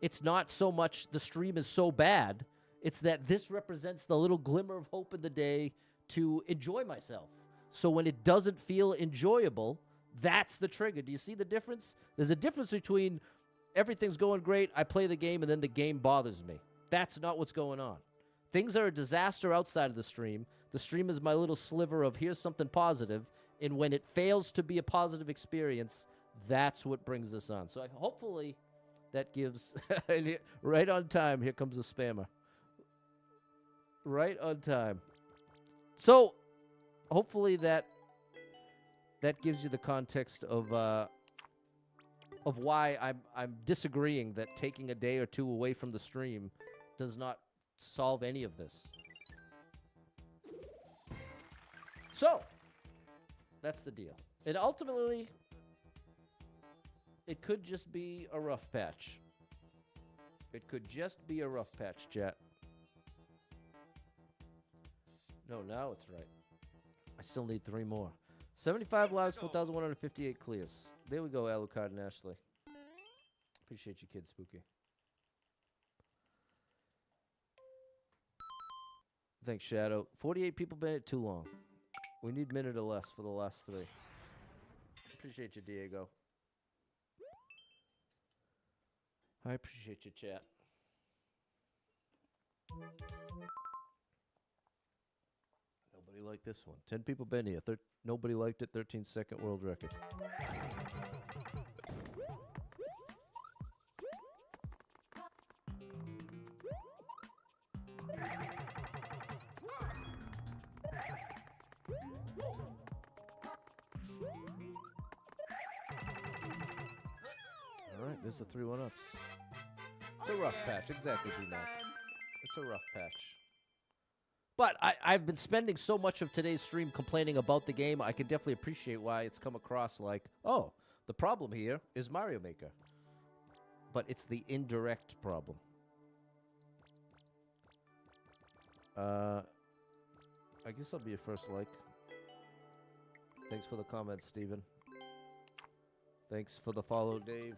Speaker 1: it's not so much the stream is so bad. It's that this represents the little glimmer of hope in the day to enjoy myself. So when it doesn't feel enjoyable, that's the trigger. Do you see the difference? There's a difference between everything's going great, I play the game, and then the game bothers me. That's not what's going on. Things are a disaster outside of the stream. The stream is my little sliver of here's something positive, and when it fails to be a positive experience, that's what brings us on. So hopefully that gives... right on time, here comes the spammer. Right on time. So hopefully that gives you the context of why I'm disagreeing that taking a day or two away from the stream does not solve any of this. So that's the deal. And ultimately, it could just be a rough patch. It could just be a rough patch, chat. No, now it's right. I still need 3 more. 75 lives, 4,158 clears. There we go, Alucard and Ashley. Appreciate you, kid Spooky. Thanks, Shadow. 48 people been it too long. We need minute or less for the last 3. Appreciate you, Diego. I appreciate you, chat. Nobody liked this one. 10 people been here. Nobody liked it. 13-second world record. All right, there's the 3 1-ups. It's a rough patch. Exactly, D-Mac. It's a rough patch. But I've been spending so much of today's stream complaining about the game, I can definitely appreciate why it's come across like, oh, the problem here is Mario Maker. But it's the indirect problem. I guess I'll be your first like. Thanks for the comments, Steven. Thanks for the follow, Dave.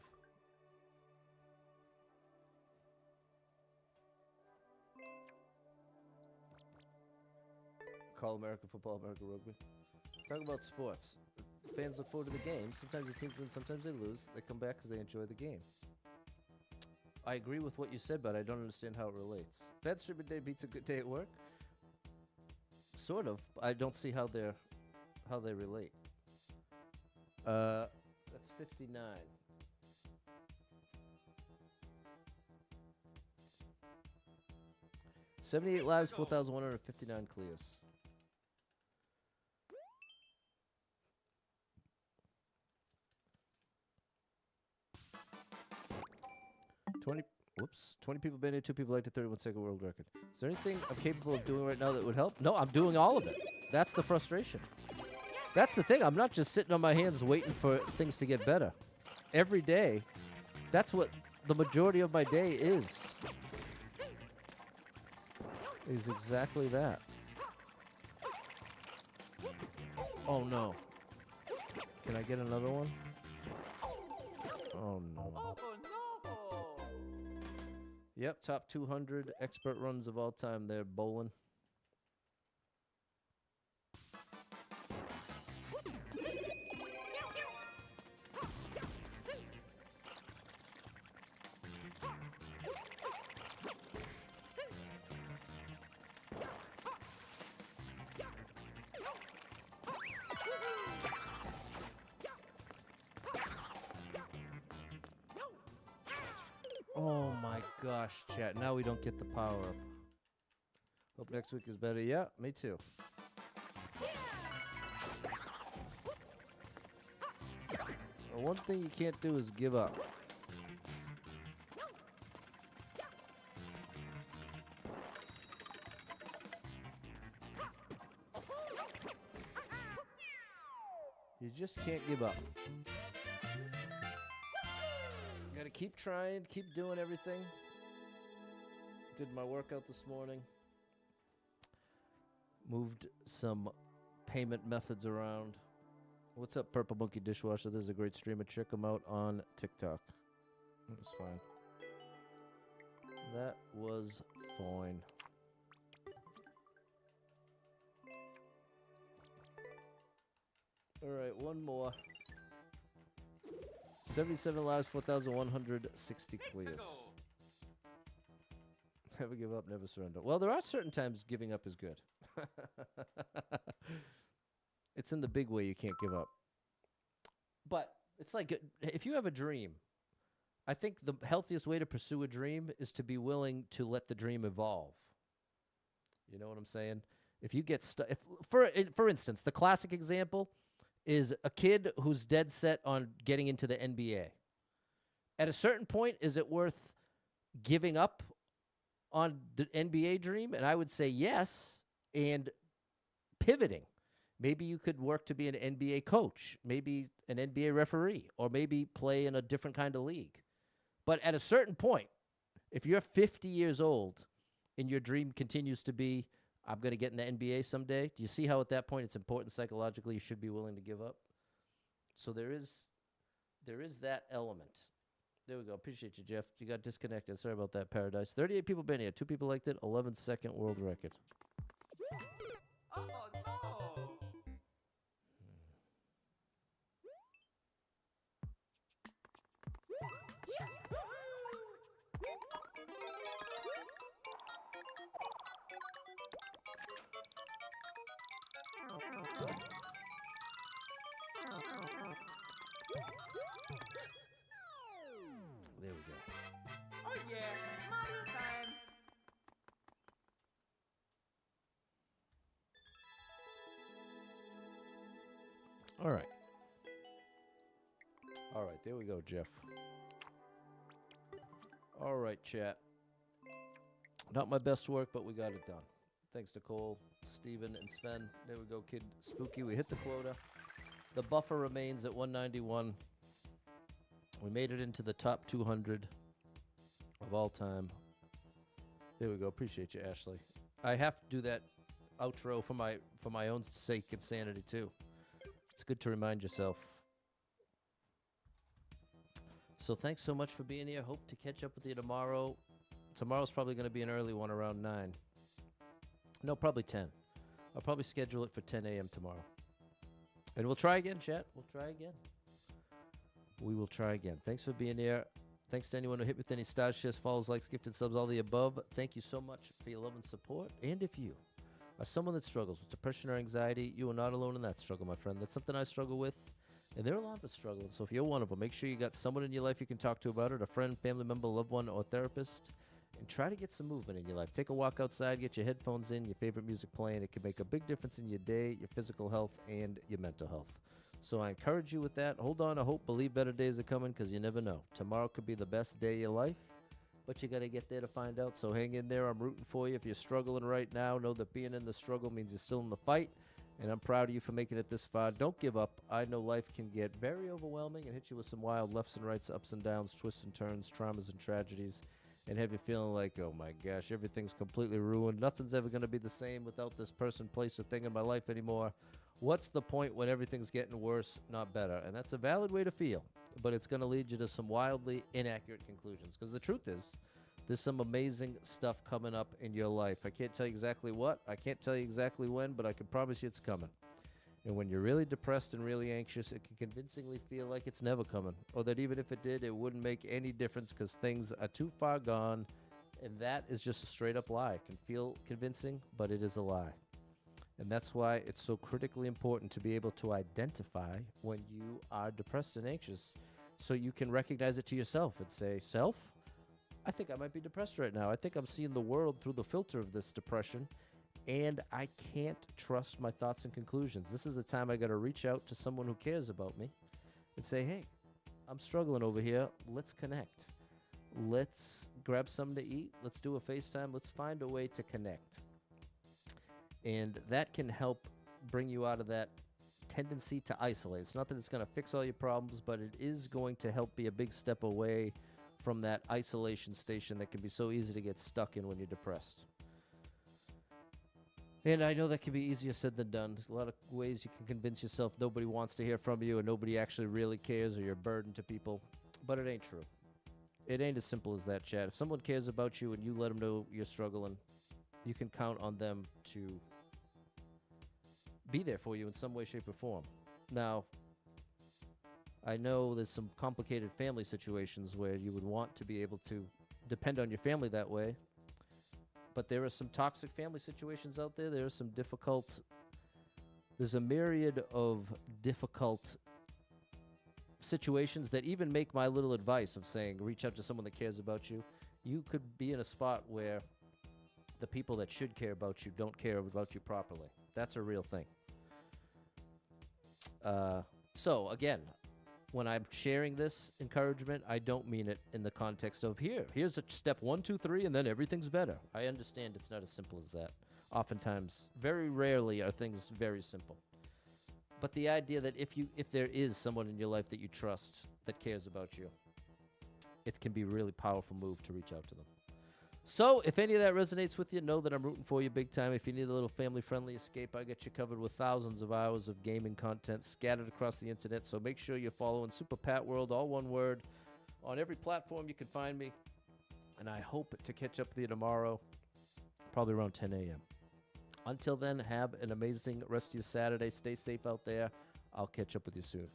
Speaker 1: Call American football, American rugby. Talk about sports. Fans look forward to the game. Sometimes the teams win, sometimes they lose. They come back because they enjoy the game. I agree with what you said, but I don't understand how it relates. Bad streaming day beats a good day at work. Sort of. I don't see how they relate. That's 59. $78 lives, 4,159 clears. 20 people been here, 2 people liked the 31-second world record. Is there anything I'm capable of doing right now that would help? No, I'm doing all of it. That's the frustration. That's the thing. I'm not just sitting on my hands waiting for things to get better. Every day, that's what the majority of my day is. Is exactly that. Oh no. Can I get another one? Oh no.
Speaker 2: Oh no!
Speaker 1: Yep, top 200 expert runs of all time there, Bolin. Oh my gosh, chat. Now we don't get the power up. Hope next week is better. Yeah, me too. Well, one thing you can't do is give up. You just can't give up. You gotta keep trying, keep doing everything. Did my workout this morning. Moved some payment methods around. What's up, Purple Monkey Dishwasher? This is a great streamer. Check him out on TikTok. That was fine. That was fine. All right, one more. 77 lives, 4,160 clears.
Speaker 2: Mexico.
Speaker 1: Never give up, never surrender. Well, there are certain times giving up is good. It's in the big way you can't give up. But it's like if you have a dream, I think the healthiest way to pursue a dream is to be willing to let the dream evolve. You know what I'm saying? If you get stuck, for instance, the classic example is a kid who's dead set on getting into the NBA. At a certain point, is it worth giving up on the NBA dream? And I would say yes, and pivoting. Maybe you could work to be an NBA coach, maybe an NBA referee, or maybe play in a different kind of league. But at a certain point, if you're 50 years old and your dream continues to be, I'm going to get in the NBA someday, do you see how at that point it's important psychologically you should be willing to give up? So there is that element. There we go. Appreciate you, Jeff. You got disconnected. Sorry about that, Paradise. 38 people been here. 2 people liked it. 11-second world record.
Speaker 2: Oh no!
Speaker 1: There we go.
Speaker 2: Oh yeah, Mario time!
Speaker 1: All right. All right, there we go, Jeff. All right, chat. Not my best work, but we got it done. Thanks to Cole, Steven, and Sven. There we go, Kid Spooky. We hit the quota. The buffer remains at 191. We made it into the top 200 of all time. There we go. Appreciate you, Ashley. I have to do that outro for my own sake and sanity, too. It's good to remind yourself. So thanks so much for being here. Hope to catch up with you tomorrow. Tomorrow's probably going to be an early one around 9. No, probably 10. I'll probably schedule it for 10 a.m. tomorrow. And we'll try again, chat. We'll try again. We will try again. Thanks for being here. Thanks to anyone who hit with any stars, shares, follows, likes, gifted subs, all the above. Thank you so much for your love and support. And if you are someone that struggles with depression or anxiety, you are not alone in that struggle, my friend. That's something I struggle with. And there are a lot of us struggling. So if you're one of them, make sure you got someone in your life you can talk to about it, a friend, family member, loved one, or therapist. And try to get some movement in your life. Take a walk outside, get your headphones in, your favorite music playing. It can make a big difference in your day, your physical health, and your mental health. So I encourage you with that. Hold on to hope, believe better days are coming, because you never know. Tomorrow could be the best day of your life, but you got to get there to find out. So hang in there. I'm rooting for you. If you're struggling right now, know that being in the struggle means you're still in the fight, and I'm proud of you for making it this far. Don't give up. I know life can get very overwhelming and hit you with some wild lefts and rights, ups and downs, twists and turns, traumas and tragedies, and have you feeling like, oh my gosh, everything's completely ruined. Nothing's ever going to be the same without this person, place, or thing in my life anymore. What's the point when everything's getting worse, not better? And that's a valid way to feel, but it's going to lead you to some wildly inaccurate conclusions. Because the truth is, there's some amazing stuff coming up in your life. I can't tell you exactly what, I can't tell you exactly when, but I can promise you it's coming. And when you're really depressed and really anxious, it can convincingly feel like it's never coming, or that even if it did, it wouldn't make any difference because things are too far gone, and that is just a straight-up lie. It can feel convincing, but it is a lie. And that's why it's so critically important to be able to identify when you are depressed and anxious so you can recognize it to yourself and say, self, I think I might be depressed right now. I think I'm seeing the world through the filter of this depression, and I can't trust my thoughts and conclusions. This is the time I got to reach out to someone who cares about me and say, hey, I'm struggling over here. Let's connect. Let's grab something to eat. Let's do a FaceTime. Let's find a way to connect. And that can help bring you out of that tendency to isolate. It's not that it's going to fix all your problems, but it is going to help be a big step away from that isolation station that can be so easy to get stuck in when you're depressed. And I know that can be easier said than done. There's a lot of ways you can convince yourself nobody wants to hear from you and nobody actually really cares or you're a burden to people. But it ain't true. It ain't as simple as that, Chad. If someone cares about you and you let them know you're struggling, you can count on them to be there for you in some way, shape, or form. Now, I know there's some complicated family situations where you would want to be able to depend on your family that way. But there are some toxic family situations out there. There's a myriad of difficult situations that even make my little advice of saying reach out to someone that cares about you. You could be in a spot where the people that should care about you don't care about you properly. That's a real thing. So again, when I'm sharing this encouragement, I don't mean it in the context of here's a step 1, 2, 3, and then everything's better. I understand it's not as simple as that. Oftentimes, very rarely are things very simple. But the idea that if there is someone in your life that you trust that cares about you, it can be a really powerful move to reach out to them. So if any of that resonates with you, know that I'm rooting for you big time. If you need a little family-friendly escape, I got you covered with thousands of hours of gaming content scattered across the internet. So make sure you're following Super Pat World, all one word, on every platform you can find me. And I hope to catch up with you tomorrow, probably around 10 a.m. Until then, have an amazing rest of your Saturday. Stay safe out there. I'll catch up with you soon.